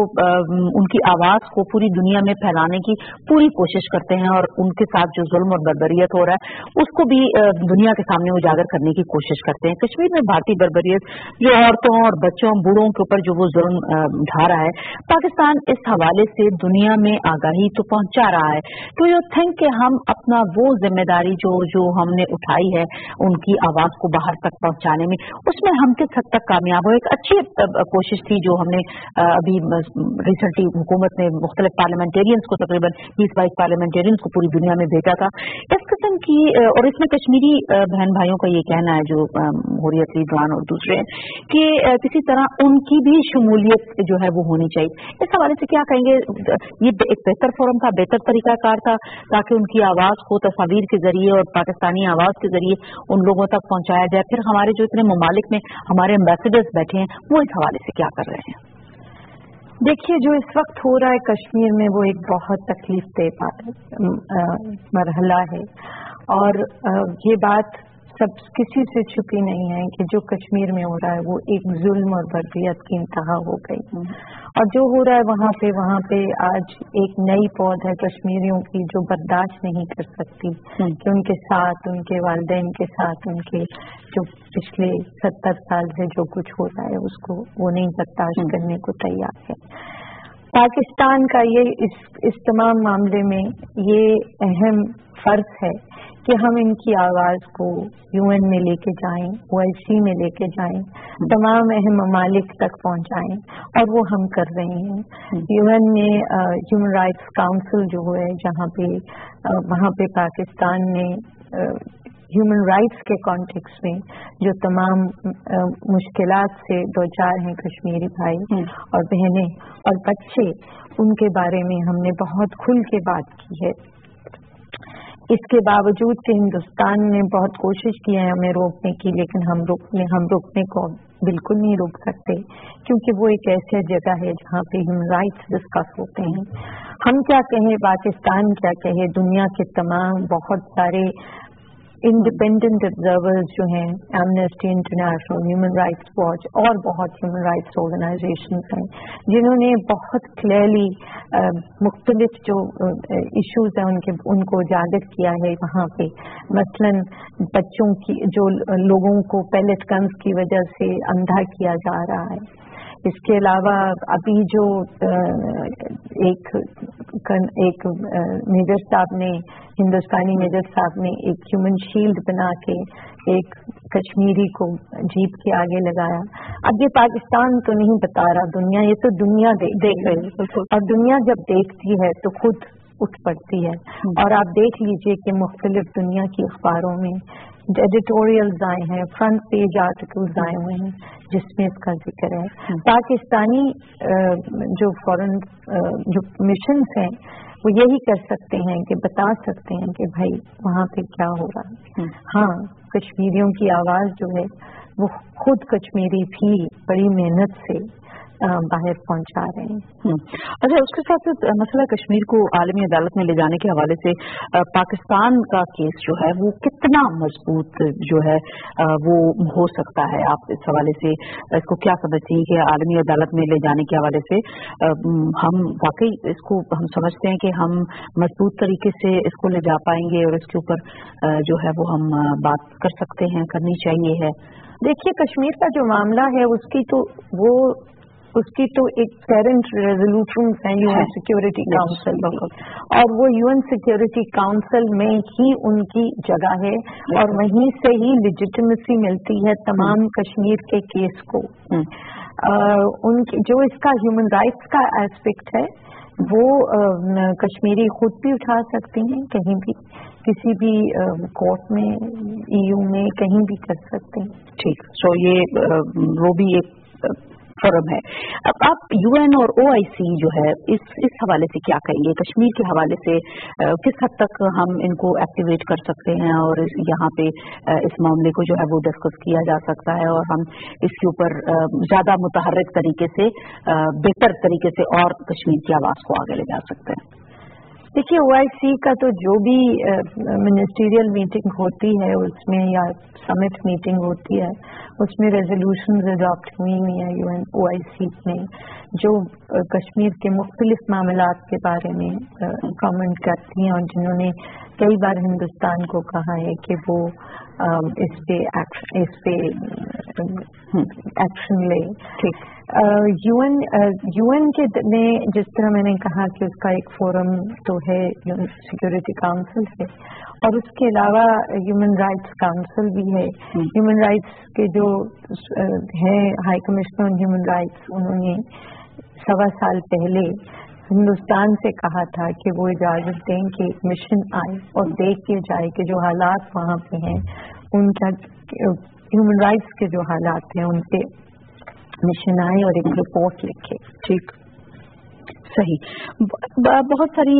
उनकी आवाज को पूरी दुनिया में फैलाने की पूरी कोशिश करते हैं और उनके साथ जो जुल्म और बर्बरियत हो रहा है उसको भी दुनिया के सामने उजागर करने की कोशिश करते हैं। कश्मीर में भारतीय बर्बरियत जो औरतों और बच्चों बूढ़ों के ऊपर जो वो जुल्म ढा रहा है, पाकिस्तान इस हवाले से दुनिया में आगाही तो पहुंचा रहा है। तो यू थिंक कि हम अपना वो जिम्मेदारी जो हमने उठाई है उनकी आवाज को बाहर तक पहुंचाने में, उसमें हम किस हद तक कामयाब हो? एक अच्छी कोशिश थी जो हमने अभी रिसेंटली हुकूमत ने मुख्तलिफ पार्लियामेंटेरियंस को, तकरीबन 20-22 पार्लियामेंटेरियंस को पूरी दुनिया में भेजा था इस किस्म की, और इसमें कश्मीरी बहन भाइयों का ये कहना है जो हुर्रियत रिजवान और दूसरे कि किसी तरह उनकी भी शमूलियत जो है वो होनी चाहिए। इस हवाले से क्या कहेंगे? ये एक बेहतर फोरम था, बेहतर तरीकाकार था ताकि उनकी आवाज को तस्वीर के जरिए और पाकिस्तानी आवाज के जरिए उन लोगों तक पहुंचाया जाए। फिर हमारे जो इतने ममालिक में हमारे एम्बेसडर्स बैठे हैं वो इस हवाले से क्या कर रहे हैं? देखिए, जो इस वक्त हो रहा है कश्मीर में वो एक बहुत तकलीफ मरहला है, और ये बात सब किसी से छुपी नहीं है कि जो कश्मीर में हो रहा है वो एक जुल्म और बर्बरियत की इंतहा हो गई। और जो हो रहा है वहाँ पे आज एक नई पौध है कश्मीरियों की जो बर्दाश्त नहीं कर सकती कि उनके साथ, उनके वालिदैन के साथ, उनके जो पिछले 70 साल से जो कुछ हो रहा है उसको वो नहीं बर्दाश्त करने को तैयार है। पाकिस्तान का ये इस तमाम मामले में ये अहम फर्ज है कि हम इनकी आवाज को यूएन में लेके जाएं, OIC में लेके जाएं, तमाम अहम ममालिक तक पहुंचाएं, और वो हम कर रहे हैं। यूएन में ह्यूमन राइट्स काउंसिल जो है जहाँ पे वहाँ पे पाकिस्तान ने ह्यूमन राइट्स के कॉन्टेक्स्ट में जो तमाम मुश्किलात से दो चार हैं कश्मीरी भाई और बहनें और बच्चे, उनके बारे में हमने बहुत खुल के बात की है। इसके बावजूद कि हिंदुस्तान ने बहुत कोशिश की है हमें रोकने की, लेकिन हम रोकने को बिल्कुल नहीं रोक सकते, क्योंकि वो एक ऐसी जगह है जहाँ पे ह्यूमन राइट्स डिस्कस होते हैं। हम क्या कहें, पाकिस्तान क्या कहे, दुनिया के तमाम बहुत सारे इंडिपेंडेंट ऑब्जर्वर्स जो हैं, amnesty international, human rights watch और बहुत ह्यूमन राइट्स ऑर्गेनाइजेशंस हैं जिन्होंने बहुत क्लियरली मुख्तलिफ जो इश्यूज हैं उनको उजागर किया है वहाँ पे। मसलन बच्चों की जो लोगों को पैलेट गन्स की वजह से अंधा किया जा रहा है। इसके अलावा अभी जो एक मेजर साहब ने, हिंदुस्तानी मेजर साहब ने एक ह्यूमन शील्ड बना के एक कश्मीरी को जीप के आगे लगाया। अब ये पाकिस्तान तो नहीं बता रहा, दुनिया, ये तो दुनिया देख रही है, और दुनिया जब देखती है तो खुद उठ पड़ती है। और आप देख लीजिए कि मुख्तलिफ दुनिया की अखबारों में एडिटोरियल्स आए हैं, फ्रंट पेज आर्टिकल्स आए हुए हैं जिसमें इसका जिक्र है। पाकिस्तानी जो फॉरेन जो मिशंस हैं वो यही कर सकते हैं कि बता सकते हैं कि भाई वहाँ पे क्या हो रहा है। हाँ, कश्मीरियों की आवाज़ जो है वो खुद कश्मीरी भी बड़ी मेहनत से बाहर पहुंचा रहे हैं। अच्छा, उसके साथ मसला कश्मीर को आलमी अदालत में ले जाने के हवाले से पाकिस्तान का केस जो है वो कितना मजबूत जो है वो हो सकता है? आप इस हवाले से इसको क्या समझती हैं कि आलमी अदालत में ले जाने के हवाले से हम वाकई इसको हम समझते हैं कि हम मजबूत तरीके से इसको ले जा पाएंगे और इसके ऊपर जो है वो हम बात कर सकते हैं, करनी चाहिए है? देखिए, कश्मीर का जो मामला है उसकी तो एक पेरेंट रेजोल्यूशन है यूएन सिक्योरिटी काउंसिल, और वो यूएन सिक्योरिटी काउंसिल में ही उनकी जगह है और वहीं से ही लेजिटिमेसी मिलती है तमाम कश्मीर के केस को। उनकी जो इसका ह्यूमन राइट्स का एस्पेक्ट है वो कश्मीरी खुद भी उठा सकती हैं, कहीं भी किसी भी कोर्ट में, EU में, कहीं भी कर सकते हैं। ठीक, सो ये वो भी एक फोरम है। अब आप UN और OIC जो है इस हवाले से क्या कहेंगे? कश्मीर के हवाले से किस हद तक हम इनको एक्टिवेट कर सकते हैं और यहाँ पे इस मामले को जो है वो डिस्कस किया जा सकता है और हम इसके ऊपर ज्यादा मुतहर्रिक तरीके से, बेहतर तरीके से और कश्मीर की आवाज को आगे ले जा सकते हैं? देखिए OIC का तो जो भी मिनिस्टीरियल मीटिंग होती है उसमें या समिट मीटिंग होती है उसमें रेजोल्यूशंस अडॉप्ट हुई है UN OIC में जो कश्मीर के मुख्तलिफ मामलात के बारे में कमेंट करती हैं और जिन्होंने कई बार हिंदुस्तान को कहा है कि वो इस पे एक्शन ले। ठीक UN के में जिस तरह मैंने कहा कि उसका एक फोरम तो है सिक्योरिटी काउंसिल है और उसके अलावा ह्यूमन राइट्स काउंसिल भी है। ह्यूमन राइट्स के जो हैं high commissioner on human rights उन्होंने 1.25 साल पहले हिंदुस्तान से कहा था कि वो इजाजत दें कि एक मिशन आए और देख के जाए कि जो हालात वहाँ पे हैं उनका ह्यूमन राइट्स के जो हालात हैं उन पे मिशन आए और एक रिपोर्ट लिखे। ठीक सही। बहुत सारी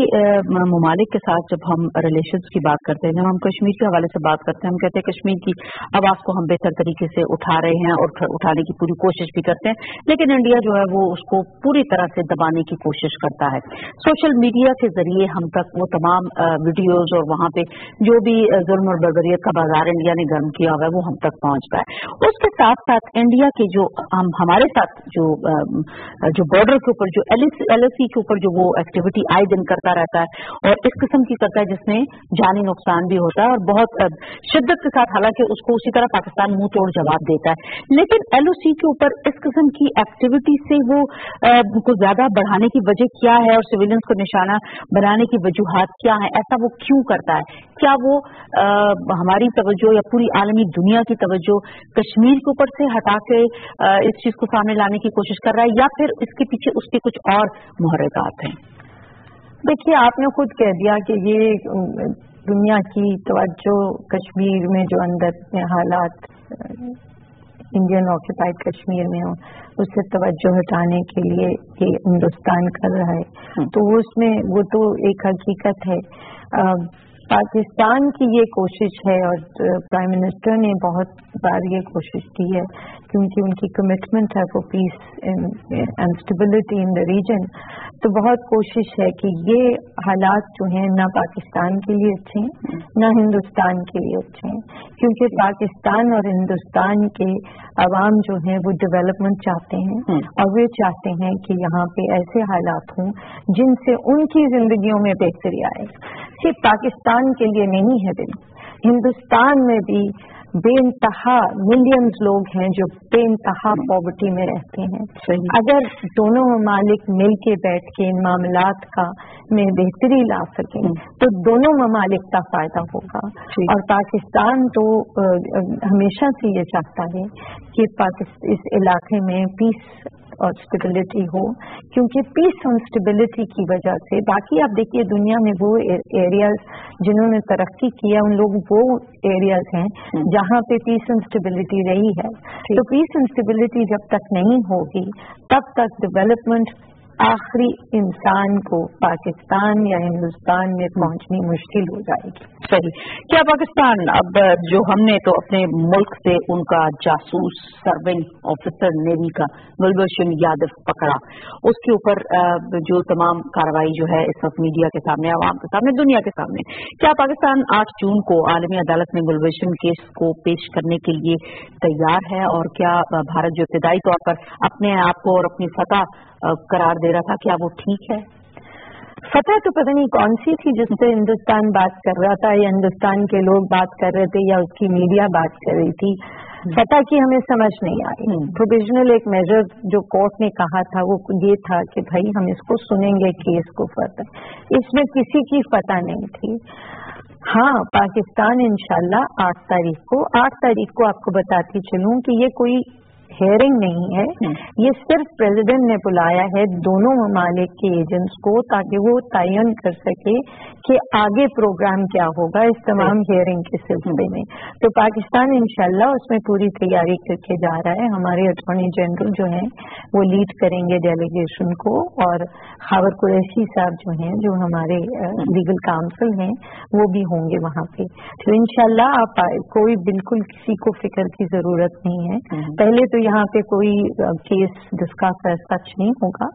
ममालिक के साथ जब हम रिलेशंस की बात करते हैं, जब हम कश्मीर के हवाले से बात करते हैं, हम कहते हैं कश्मीर की आवाज़ को हम बेहतर तरीके से उठा रहे हैं और उठाने की पूरी कोशिश भी करते हैं, लेकिन इंडिया जो है वो उसको पूरी तरह से दबाने की कोशिश करता है। सोशल मीडिया के जरिए हम तक वो तमाम वीडियोज और वहाँ पे जो भी जुल्म और बर्बरियत का बाजार इंडिया ने गर्म किया हुआ है वो हम तक पहुँचता है। उसके साथ साथ इंडिया के जो हमारे साथ जो बॉर्डर के ऊपर जो LAC के ऊपर जो वो एक्टिविटी आए दिन करता रहता है और इस किस्म की करता है जिसमें जानी नुकसान भी होता है और बहुत शिद्दत के साथ, हालांकि उसको उसी तरह पाकिस्तान मुंह तोड़ जवाब देता है, लेकिन LOC के ऊपर इस किस्म की एक्टिविटी से वो को ज्यादा बढ़ाने की वजह क्या है और सिविलियंस को निशाना बनाने की वजूहात क्या है? ऐसा वो क्यों करता है? क्या वो हमारी तवज्जो या पूरी आलमी दुनिया की तवज्जो कश्मीर के ऊपर से हटा के इस चीज को सामने लाने की कोशिश कर रहा है या फिर इसके पीछे उसके कुछ और मुहर्रिकात हैं? देखिए, आपने खुद कह दिया कि ये दुनिया की तवज्जो कश्मीर में जो अंदर हालात इंडियन ऑक्यूपाइड कश्मीर में हो उससे तवज्जो हटाने के लिए ये हिंदुस्तान कर रहा है, तो उसमें वो तो एक हकीकत है। पाकिस्तान की ये कोशिश है और प्राइम मिनिस्टर ने बहुत बार ये कोशिश की है क्योंकि उनकी कमिटमेंट है for peace and stability in the region, तो बहुत कोशिश है कि ये हालात जो हैं ना पाकिस्तान के लिए अच्छे हैं ना हिंदुस्तान के लिए अच्छे हैं, क्योंकि पाकिस्तान और हिंदुस्तान के अवाम जो हैं वो डेवलपमेंट चाहते हैं और वे चाहते हैं कि यहाँ पे ऐसे हालात हों जिनसे उनकी जिंदगियों में बेहतरी आए। सिर्फ पाकिस्तान के लिए नहीं है दिन, हिंदुस्तान में भी बेइंतहा मिलियंस लोग हैं जो बेइंतहा पॉवर्टी में रहते हैं। अगर दोनों ममालिक मिल के बैठ के इन मामलात का में बेहतरी ला सकें तो दोनों ममालिक का फायदा होगा। और पाकिस्तान तो हमेशा से ये चाहता है कि इस इलाके में पीस और स्टेबिलिटी हो, क्योंकि पीस और स्टेबिलिटी की वजह से बाकी आप देखिए दुनिया में वो एरियाज जिन्होंने तरक्की किया उन लोग वो एरियाज हैं जहाँ पे पीस एंड स्टेबिलिटी रही है। तो पीस एंड स्टेबिलिटी जब तक नहीं होगी तब तक डेवलपमेंट आखिरी इंसान को पाकिस्तान या हिंदुस्तान में पहुंचनी मुश्किल हो जाएगी। सही। क्या पाकिस्तान अब जो हमने तो अपने मुल्क से उनका जासूस सर्विंग ऑफिसर नेवी का गुलबशन यादव पकड़ा, उसके ऊपर जो तमाम कार्रवाई जो है इस वक्त मीडिया के सामने, आवाम के सामने, दुनिया के सामने, क्या पाकिस्तान 8 जून को आलमी अदालत में गुलबशन केस को पेश करने के लिए तैयार है? और क्या भारत जो इब्तदाई तौर पर अपने आप को और अपनी फतह करार दे रहा था, क्या वो ठीक है? फतह तो पता नहीं कौन सी थी जिससे हिंदुस्तान बात कर रहा था या हिंदुस्तान के लोग बात कर रहे थे या उसकी मीडिया बात कर रही थी, फतह की हमें समझ नहीं आई। प्रोविजनल एक मेजर जो कोर्ट ने कहा था वो ये था कि भाई हम इसको सुनेंगे केस को फतह, इसमें किसी की फतह नहीं थी। हाँ, पाकिस्तान इंशाल्लाह 8 तारीख को आपको बताती चलूं कि ये कोई हेयरिंग नहीं है, ये सिर्फ प्रेसिडेंट ने बुलाया है दोनों ममालिक के एजेंट्स को ताकि वो तयन कर सके कि आगे प्रोग्राम क्या होगा इस तमाम हेयरिंग के सिलसिले में। तो पाकिस्तान इंशाल्लाह उसमें पूरी तैयारी करके जा रहा है। हमारे अटॉर्नी जनरल जो हैं वो लीड करेंगे डेलीगेशन को और खावर कुरैशी साहब जो हैं जो हमारे लीगल काउंसिल हैं वो भी होंगे वहाँ पे। तो इंशाल्लाह आप कोई बिल्कुल किसी को फिक्र की जरूरत नहीं है। पहले तो यहाँ पे कोई केस डिस्कस सच नहीं होगा,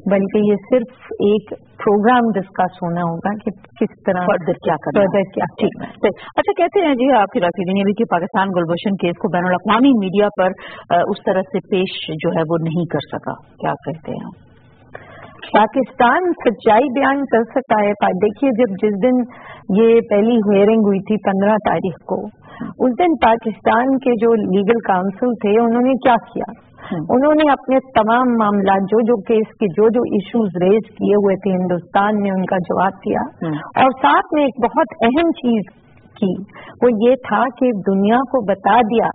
बल्कि ये सिर्फ एक प्रोग्राम डिस्कस होना होगा कि किस तरह फर्दर क्या करना है। ठीक है। अच्छा, कहते हैं जी आपकी राशिदी ने भी कि पाकिस्तान गुलभूषण केस को बैनुल अक़वामी मीडिया पर उस तरह से पेश जो है वो नहीं कर सका, क्या कहते हैं? पाकिस्तान सच्चाई बयान कर सकता है। देखिए, जिस दिन ये पहली हियरिंग हुई थी 15 तारीख को, उस दिन पाकिस्तान के जो लीगल काउंसिल थे उन्होंने क्या किया, उन्होंने अपने तमाम मामला जो केस के जो इश्यूज रेज किए हुए थे हिंदुस्तान ने उनका जवाब दिया, और साथ में एक बहुत अहम चीज की, वो ये था कि दुनिया को बता दिया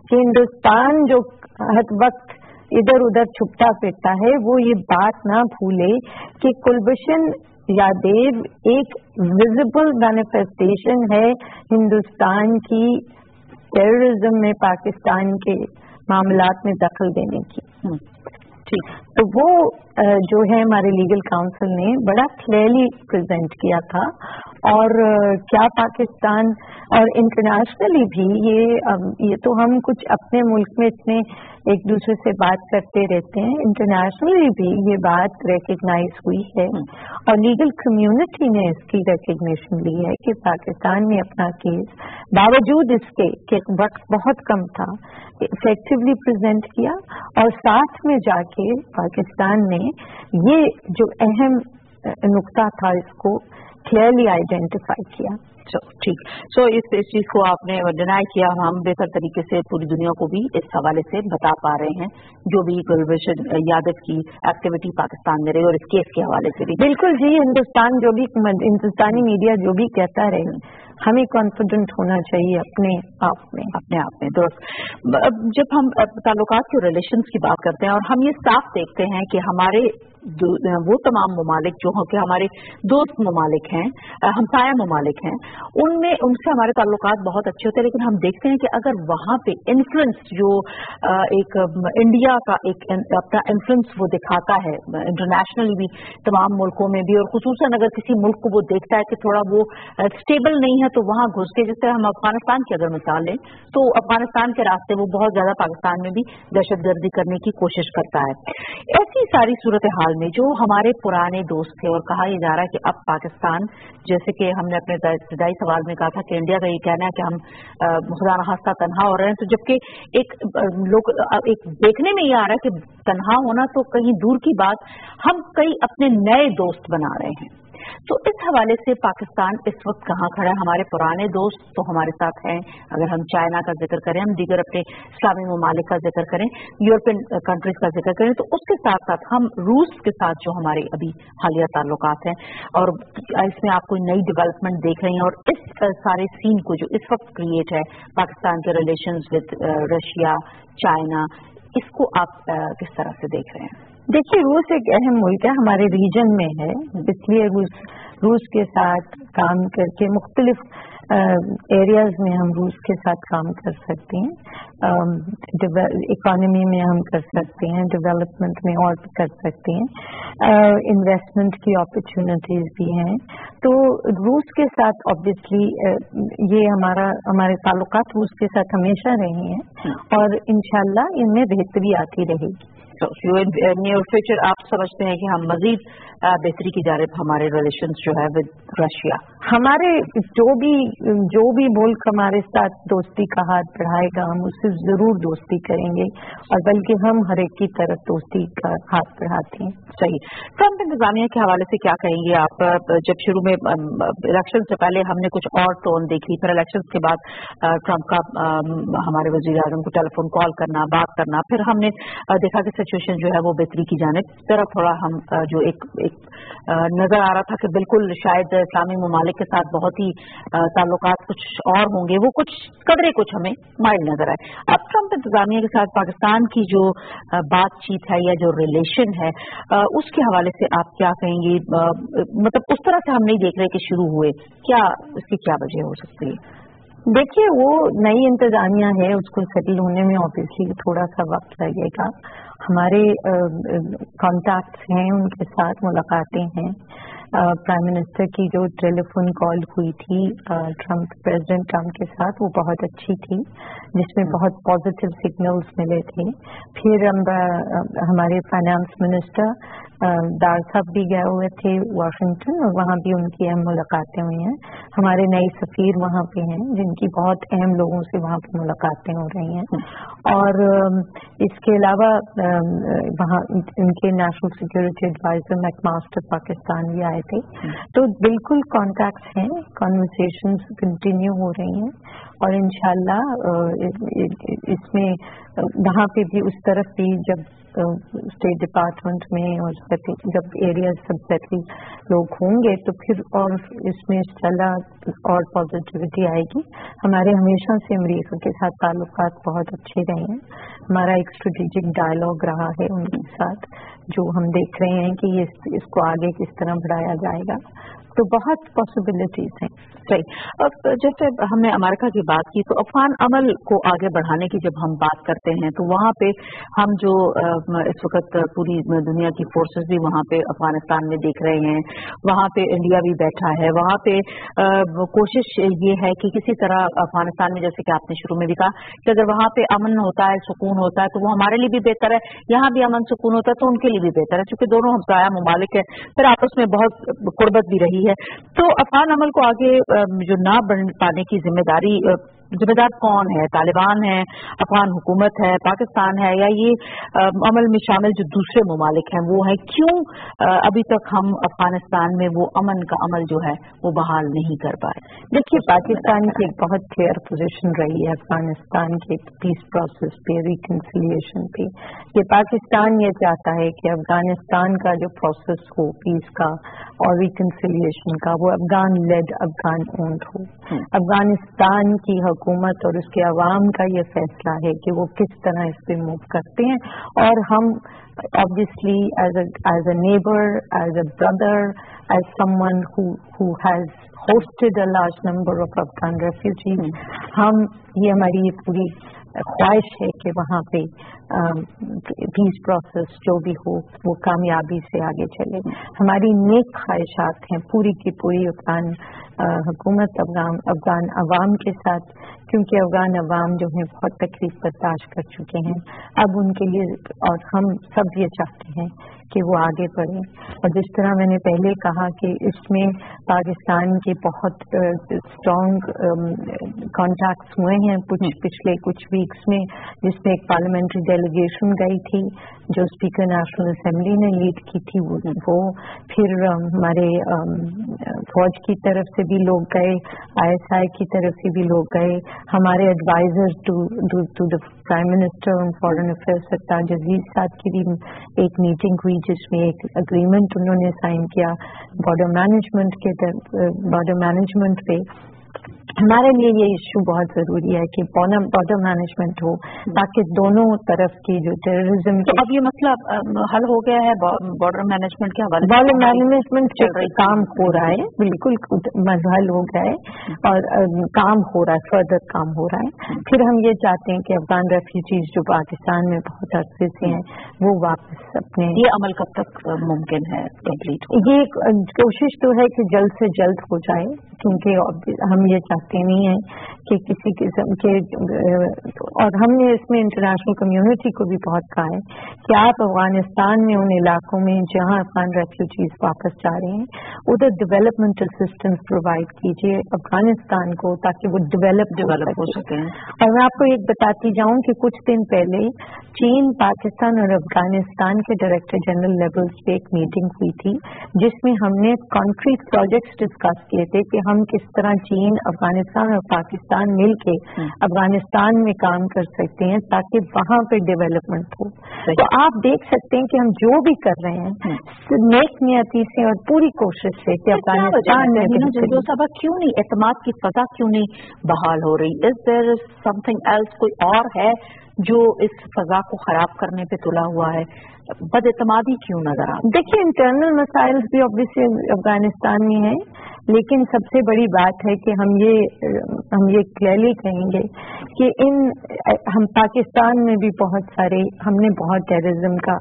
कि हिंदुस्तान जो हर वक्त इधर उधर छुपता फिरता है, वो ये बात ना भूले कि कुलभूषण यादव एक विजिबल मैनिफेस्टेशन है हिंदुस्तान की टेररिज्म में पाकिस्तान के मामलात में दखल देने की। ठीक, तो वो जो है हमारे लीगल काउंसिल ने बड़ा क्लियरली प्रेजेंट किया था, और क्या पाकिस्तान और इंटरनेशनली भी ये तो हम कुछ अपने मुल्क में इतने एक दूसरे से बात करते रहते हैं, इंटरनेशनली भी ये बात रिकग्नाइज हुई है और लीगल कम्युनिटी ने इसकी रिकग्निशन ली है कि पाकिस्तान ने अपना केस बावजूद इसके कि वक्त बहुत कम था इफेक्टिवली प्रेजेंट किया, और साथ में जाके पाकिस्तान ने ये जो अहम नुक्ता था इसको क्लियरली आइडेंटिफाई किया। ठीक, सो इस चीज को आपने डिनाई किया, हम बेहतर तरीके से पूरी दुनिया को भी इस हवाले से बता पा रहे हैं जो भी कुलभूषण यादव की एक्टिविटी पाकिस्तान में रही और इस केस के हवाले से भी। बिल्कुल जी, हिंदुस्तानी मीडिया जो भी कहता रहे, हमें कॉन्फिडेंट होना चाहिए अपने आप में। दोस्त, जब हम ताल्लुकात के रिलेशंस की बात करते हैं और हम ये साफ देखते हैं कि हमारे वो तमाम ममालिक जो हैं कि हमारे दोस्त ममालिक हैं, हमसाया ममालिक हैं, उनसे हमारे ताल्लुकात बहुत अच्छे होते हैं, लेकिन हम देखते हैं कि अगर वहाँ पे इन्फ्लुएंस जो एक इंडिया का एक अपना इन्फ्लुएंस वो दिखाता है इंटरनेशनली भी तमाम मुल्कों में भी, और खुसूसन अगर किसी मुल्क को वो देखता है कि थोड़ा वो स्टेबल नहीं है तो वहाँ घुस के, जैसे हम अफगानिस्तान की अगर मिसाल लें तो अफगानिस्तान के रास्ते वो बहुत ज्यादा पाकिस्तान में भी दहशतगर्दी करने की कोशिश करता है। ऐसी सारी सूरत हाल में जो हमारे पुराने दोस्त थे, और कहा यह जा रहा है कि अब पाकिस्तान, जैसे कि हमने अपने इब्तदाई सवाल में कहा था कि इंडिया का ये कहना है कि हम खुदा न खास्ता तन्हा हो रहे हैं, तो जबकि एक देखने में ये आ रहा है कि तन्हा होना तो कहीं दूर की बात, हम कई अपने नए दोस्त बना रहे हैं। तो इस हवाले से पाकिस्तान इस वक्त कहाँ खड़ा है? हमारे पुराने दोस्त तो हमारे साथ हैं, अगर हम चाइना का जिक्र करें, हम दीगर अपने इस्लामी ममालिक का जिक्र करें, यूरोपियन कंट्रीज का जिक्र करें, तो उसके साथ साथ हम रूस के साथ जो हमारे अभी हालिया ताल्लुकात हैं, और इसमें आप कोई नई डेवलपमेंट देख रही हैं, और इस सारे सीन को जो इस वक्त क्रिएट है पाकिस्तान के रिलेशंस विद रशिया, चाइना, इसको आप किस तरह से देख रहे हैं? देखिए, रूस एक अहम मुल्क है, हमारे रीजन में है, इसलिए रूस के साथ काम करके मुख्तलिफ एरियाज में हम रूस के साथ काम कर सकते हैं, इकोनॉमी में हम कर सकते हैं, डेवलपमेंट में और कर सकते हैं, इन्वेस्टमेंट की अपॉर्चुनिटीज भी हैं। तो रूस के साथ ऑब्वियसली ये हमारे ताल्लुकात रूस के साथ हमेशा रहे हैं, और इंशाल्लाह इनमें बेहतरी आती रहेगी। नियर फ्यूचर आप समझते हैं कि हम मजीद बेहतरी की जानिब हमारे रिलेशंस जो है विद रशिया, हमारे जो भी मुल्क हमारे साथ दोस्ती का हाथ बढ़ाएगा, हम उससे जरूर दोस्ती करेंगे, और बल्कि हम हर एक की तरफ दोस्ती का हाथ बढ़ाते हैं। सही। ट्रंप इंतजामिया के हवाले से क्या कहेंगे आप? जब शुरू में इलेक्शन से पहले हमने कुछ और टोन देखी, फिर इलेक्शन के बाद ट्रंप का हमारे वजीर आजम को टेलीफोन कॉल करना, बात करना, फिर हमने देखा कि सिचुएशन जो है वो बेहतरी की जानिब तरफ थोड़ा हम जो एक नजर आ रहा था कि बिल्कुल शायद इस्लामी ममालिक के साथ बहुत ही ताल्लुकात कुछ और होंगे, वो कुछ हमें माइल नजर आए। अब ट्रंप इंतजामिया के साथ पाकिस्तान की जो बातचीत है या जो रिलेशन है, उसके हवाले से आप क्या कहेंगे? मतलब उस तरह से हम नहीं देख रहे कि शुरू हुए, क्या इसकी क्या वजह हो सकती है? देखिए, वो नई इंतजामिया है, उसको सेटल होने में ऑब्वियसली थोड़ा सा वक्त लगेगा। हमारे कॉन्टैक्ट्स हैं, उनके साथ मुलाकातें हैं, प्राइम मिनिस्टर की जो टेलीफोन कॉल हुई थी प्रेसिडेंट ट्रम्प के साथ, वो बहुत अच्छी थी, जिसमें बहुत पॉजिटिव सिग्नल्स मिले थे। फिर हमारे फाइनेंस मिनिस्टर दार साहब भी गए हुए थे वाशिंगटन, और वहाँ भी उनकी अहम मुलाकातें हुई हैं। हमारे नए सफीर वहाँ पे हैं, जिनकी बहुत अहम लोगों से वहाँ पे मुलाकातें हो रही हैं। और इसके अलावा वहाँ इनके national security advisor McMaster Pakistan भी आए थे। तो बिल्कुल कॉन्टैक्ट्स हैं, कॉन्वर्सेशंस कंटिन्यू हो रही हैं, और इंशाल्लाह इसमें वहाँ पे भी उस तरफ भी जब स्टेट डिपार्टमेंट में और जब एरिया सब सेटल लोग होंगे तो फिर और इसमें इंशाल्लाह और पॉजिटिविटी आएगी। हमारे हमेशा से अमेरिका के साथ ताल्लुकात बहुत अच्छे रहे हैं। हमारा एक स्ट्रेटेजिक डायलॉग रहा है उनके साथ, जो हम देख रहे हैं कि इसको आगे किस तरह बढ़ाया जाएगा। तो बहुत पॉसिबिलिटीज हैं। सही। अब जैसे हमने अमेरिका की बात की, तो अफगान अमल को आगे बढ़ाने की जब हम बात करते हैं तो वहाँ पे हम जो इस वक्त पूरी दुनिया की फोर्सेस भी वहाँ पे अफगानिस्तान में देख रहे हैं, वहाँ पे इंडिया भी बैठा है, वहाँ पे कोशिश ये है कि किसी तरह अफगानिस्तान में, जैसे कि आपने शुरू में भी कहा कि अगर वहाँ पे अमन होता है, सुकून होता है, तो वो हमारे लिए भी बेहतर है, यहाँ भी अमन सुकून होता है तो उनके लिए भी बेहतर है, क्योंकि दोनों हमसाया ममालिक है, फिर आपस में बहुत कुर्बत भी रही है। तो अफगान अमल को आगे जो ना बढ़ पाने की जिम्मेदार कौन है? तालिबान है, अफगान हुकूमत है, पाकिस्तान है, या ये अमल में शामिल जो दूसरे ममालिक हैं वो है? क्यों अभी तक हम अफगानिस्तान में वो अमन का अमल जो है वो बहाल नहीं कर पाए? देखिए, पाकिस्तान की एक बहुत क्लियर पोजीशन रही है अफगानिस्तान के पीस प्रोसेस पे, रिकंसिलिएशन पे। ये पाकिस्तान ये चाहता है कि अफगानिस्तान का जो प्रोसेस हो पीस का और रिकंसिलिएशन का, वो अफगान लेड, अफगान ओन्ड हो। अफगानिस्तान की हुकूमत और उसके अवाम का ये फैसला है कि वो किस तरह इस पे मूव करते हैं, और हम obviously as a neighbour, as a brother, as someone who has hosted a large number of Afghan refugees, ये हमारी पूरी ख्वाहिश है कि वहाँ पे पीस प्रोसेस जो भी हो वो कामयाबी से आगे चले। हमारी नेक ख्वाहिशात हैं पूरी की पूरी अफगान हुकूमत, अफगान अवाम के साथ, क्योंकि अफगान अवाम जो है बहुत तकलीफ बर्दाश्त कर चुके हैं। अब उनके लिए, और हम सब ये चाहते हैं कि वो आगे बढ़े। और जिस तरह मैंने पहले कहा कि इसमें पाकिस्तान के बहुत स्ट्रॉन्ग कॉन्टैक्ट्स हुए हैं पिछले कुछ वीक्स में, जिसमें एक पार्लियामेंट्री डेलीगेशन गई थी जो स्पीकर नेशनल असेंबली ने लीड की थी, वो फिर हमारे फौज की तरफ से भी लोग गए, ISI की तरफ से भी लोग गए, हमारे adviser to the prime minister on foreign affairs Sartaj Aziz साहब की भी एक मीटिंग हुई, जिसमें एक एग्रीमेंट उन्होंने साइन किया बॉर्डर मैनेजमेंट पे। हमारे लिए ये इश्यू बहुत जरूरी है कि बॉर्डर मैनेजमेंट हो, ताकि दोनों तरफ की जो टेररिज्म। तो अब ये मसला हल हो गया है बॉर्डर मैनेजमेंट के हवाले? बॉर्डर मैनेजमेंट काम हो रहा है, बिल्कुल हल हो गया है, और काम हो रहा है, फर्दर काम हो रहा है। फिर हम ये चाहते हैं कि अफगान रेफ्यूजीज जो पाकिस्तान में बहुत अरसे से हैं वो वापस अपने। ये अमल कब तक मुमकिन है कंप्लीट? ये कोशिश तो है कि जल्द से जल्द हो जाए, क्योंकि हम ये चाहते नहीं है कि किसी किस्म के, और हमने इसमें इंटरनेशनल कम्युनिटी को भी बहुत कहा है कि आप अफगानिस्तान में उन इलाकों में जहां अफगान रेफ्यूजीज वापस जा रहे हैं उधर डेवलपमेंट असिस्टेंस प्रोवाइड कीजिए अफगानिस्तान को, ताकि वो डेवलप हो सके। और मैं आपको एक बताती जाऊं कि कुछ दिन पहले चीन, पाकिस्तान और अफगानिस्तान के डायरेक्टर जनरल लेवल्स पे एक मीटिंग हुई थी, जिसमें हमने कॉन्क्रीट प्रोजेक्ट्स डिस्कस किए थे कि हम किस तरह चीन, अफगानिस्तान और पाकिस्तान मिलके अफगानिस्तान में काम कर सकते हैं ताकि वहां पे डेवलपमेंट हो। तो आप देख सकते हैं कि हम जो भी कर रहे हैं नेक नियति से और पूरी कोशिश से कि अफगानिस्तान में सबक क्यों नहीं, एतमाद की फजा क्यों नहीं बहाल हो रही? इज देयर समथिंग एल्स, कोई और है जो इस फजा को खराब करने पे तुला हुआ है, बदएतमादी क्यों नजर आ? देखिए, इंटरनल मसाइल भी ऑब्वियसली अफगानिस्तान में है, लेकिन सबसे बड़ी बात है कि हम ये क्लियरली कहेंगे कि हम पाकिस्तान में भी हमने बहुत टेररिज्म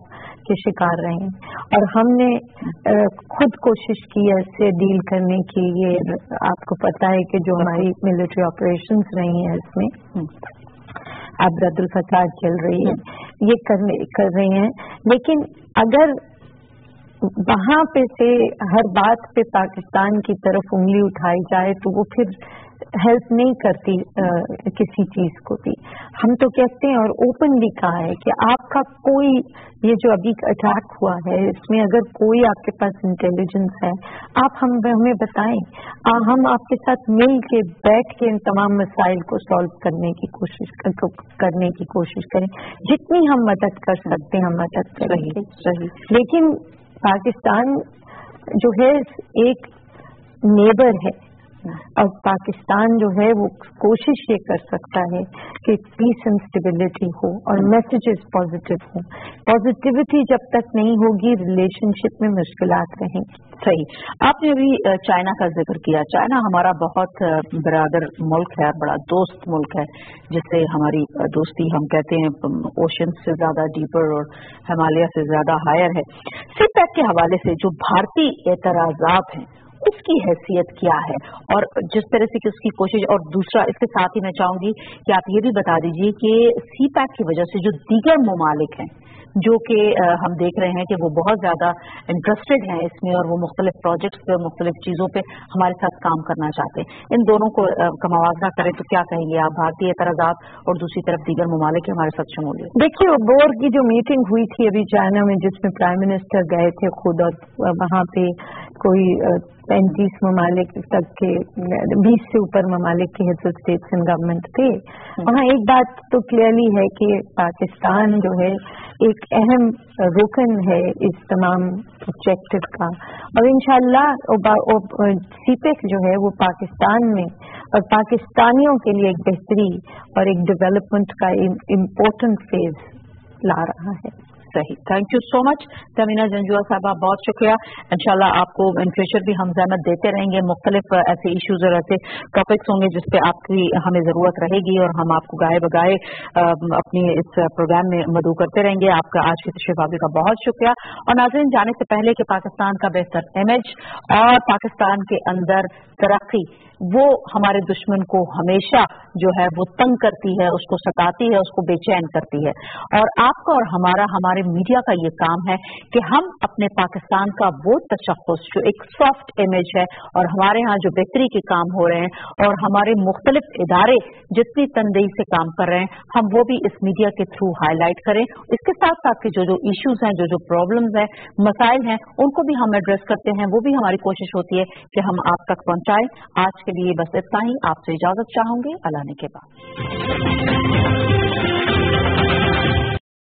के शिकार रहे हैं और हमने खुद कोशिश की है इससे डील करने की। ये आपको पता है कि जो हमारी मिलिट्री ऑपरेशंस रही हैं इसमें अब्रदुल फसाद चल रही है, ये कर रहे हैं। लेकिन अगर वहां पे से हर बात पे पाकिस्तान की तरफ उंगली उठाई जाए तो वो फिर हेल्प नहीं करती किसी चीज को भी। हम तो कहते हैं और ओपनली कहा है कि आपका कोई ये जो अभी अटैक हुआ है इसमें अगर कोई आपके पास इंटेलिजेंस है आप हमें बताएं, हम आपके साथ मिल के बैठ के इन तमाम मसाइल को सॉल्व करने की कोशिश करें। जितनी हम मदद कर सकते हैं हम मदद करेंगे। सही। लेकिन पाकिस्तान जो है एक नेबर है और पाकिस्तान जो है वो कोशिश ये कर सकता है कि पीस एंड स्टेबिलिटी हो और मैसेजेस पॉजिटिव हो। पॉजिटिविटी जब तक नहीं होगी रिलेशनशिप में मुश्किलात रहेंगी। सही। आपने अभी चाइना का जिक्र किया। चाइना हमारा बहुत बरादर मुल्क है, बड़ा दोस्त मुल्क है, जिससे हमारी दोस्ती हम कहते हैं ओशन से ज्यादा डीपर और हिमालय से ज्यादा हायर है। सीपैक के हवाले से जो भारतीय एतराजात हैं उसकी हैसियत क्या है और जिस तरह से कि उसकी कोशिश, और दूसरा इसके साथ ही मैं चाहूंगी कि आप ये भी बता दीजिए कि सीपैक की वजह से जो दीगर ममालिक हैं जो कि हम देख रहे हैं कि वो बहुत ज्यादा इंटरेस्टेड हैं इसमें और वो मुख्तलिफ प्रोजेक्ट्स पे मुख्तलिफ चीजों पे हमारे साथ काम करना चाहते हैं, इन दोनों को मवाजना करें तो क्या कहेंगे आप? भारतीय एतराजात और दूसरी तरफ दीगर ममालिक हमारे साथ शमूलियत। देखिए, बोर की जो मीटिंग हुई थी अभी चाइना में जिसमें प्राइम मिनिस्टर गए थे खुद और वहां पे कोई 35 ममालिक तक के 20 से ऊपर ममालिक के heads of states and government थे। वहाँ एक बात तो क्लियरली है कि पाकिस्तान जो है एक अहम रुकन है इस तमाम ऑब्जेक्टिव का और इंशाअल्लाह सीपैक जो है वो पाकिस्तान में और पाकिस्तानियों के लिए एक बेहतरी और एक डेवलपमेंट का इम्पोर्टेंट फेज ला रहा है। सही। Thank you so much Tehmina Janjua साहबा, बहुत शुक्रिया। इंशाल्लाह आपको इन फ्यूचर भी हम जहमत देते रहेंगे। मुख्तलिफ ऐसे इश्यूज और ऐसे टॉपिक्स होंगे जिस पे आपकी हमें जरूरत रहेगी और हम आपको गाए बगाए अपनी इस प्रोग्राम में मदऊ करते रहेंगे। आपका आज की तशरीफ आगे का बहुत शुक्रिया। और नाज़रीन, जाने से पहले कि पाकिस्तान का बेहतर इमेज और पाकिस्तान के अंदर तरक्की वो हमारे दुश्मन को हमेशा जो है वो तंग करती है, उसको सताती है, उसको बेचैन करती है। और आपका और हमारे मीडिया का ये काम है कि हम अपने पाकिस्तान का वो तशख़्ख़ुस जो एक सॉफ्ट इमेज है और हमारे यहाँ जो बेहतरी के काम हो रहे हैं और हमारे मुख्तलिफ इदारे जितनी तनदेही से काम कर रहे हैं हम वो भी इस मीडिया के थ्रू हाईलाइट करें। इसके साथ साथ के जो इश्यूज हैं, जो प्रॉब्लम्स हैं, मसाइल हैं, उनको भी हम एड्रेस करते हैं। वो भी हमारी कोशिश होती है कि हम आप तक पहुंचाएं। आज के लिए बस इतना ही। आपसे इजाजत चाहूंगी। अल्लाह ने के बाद।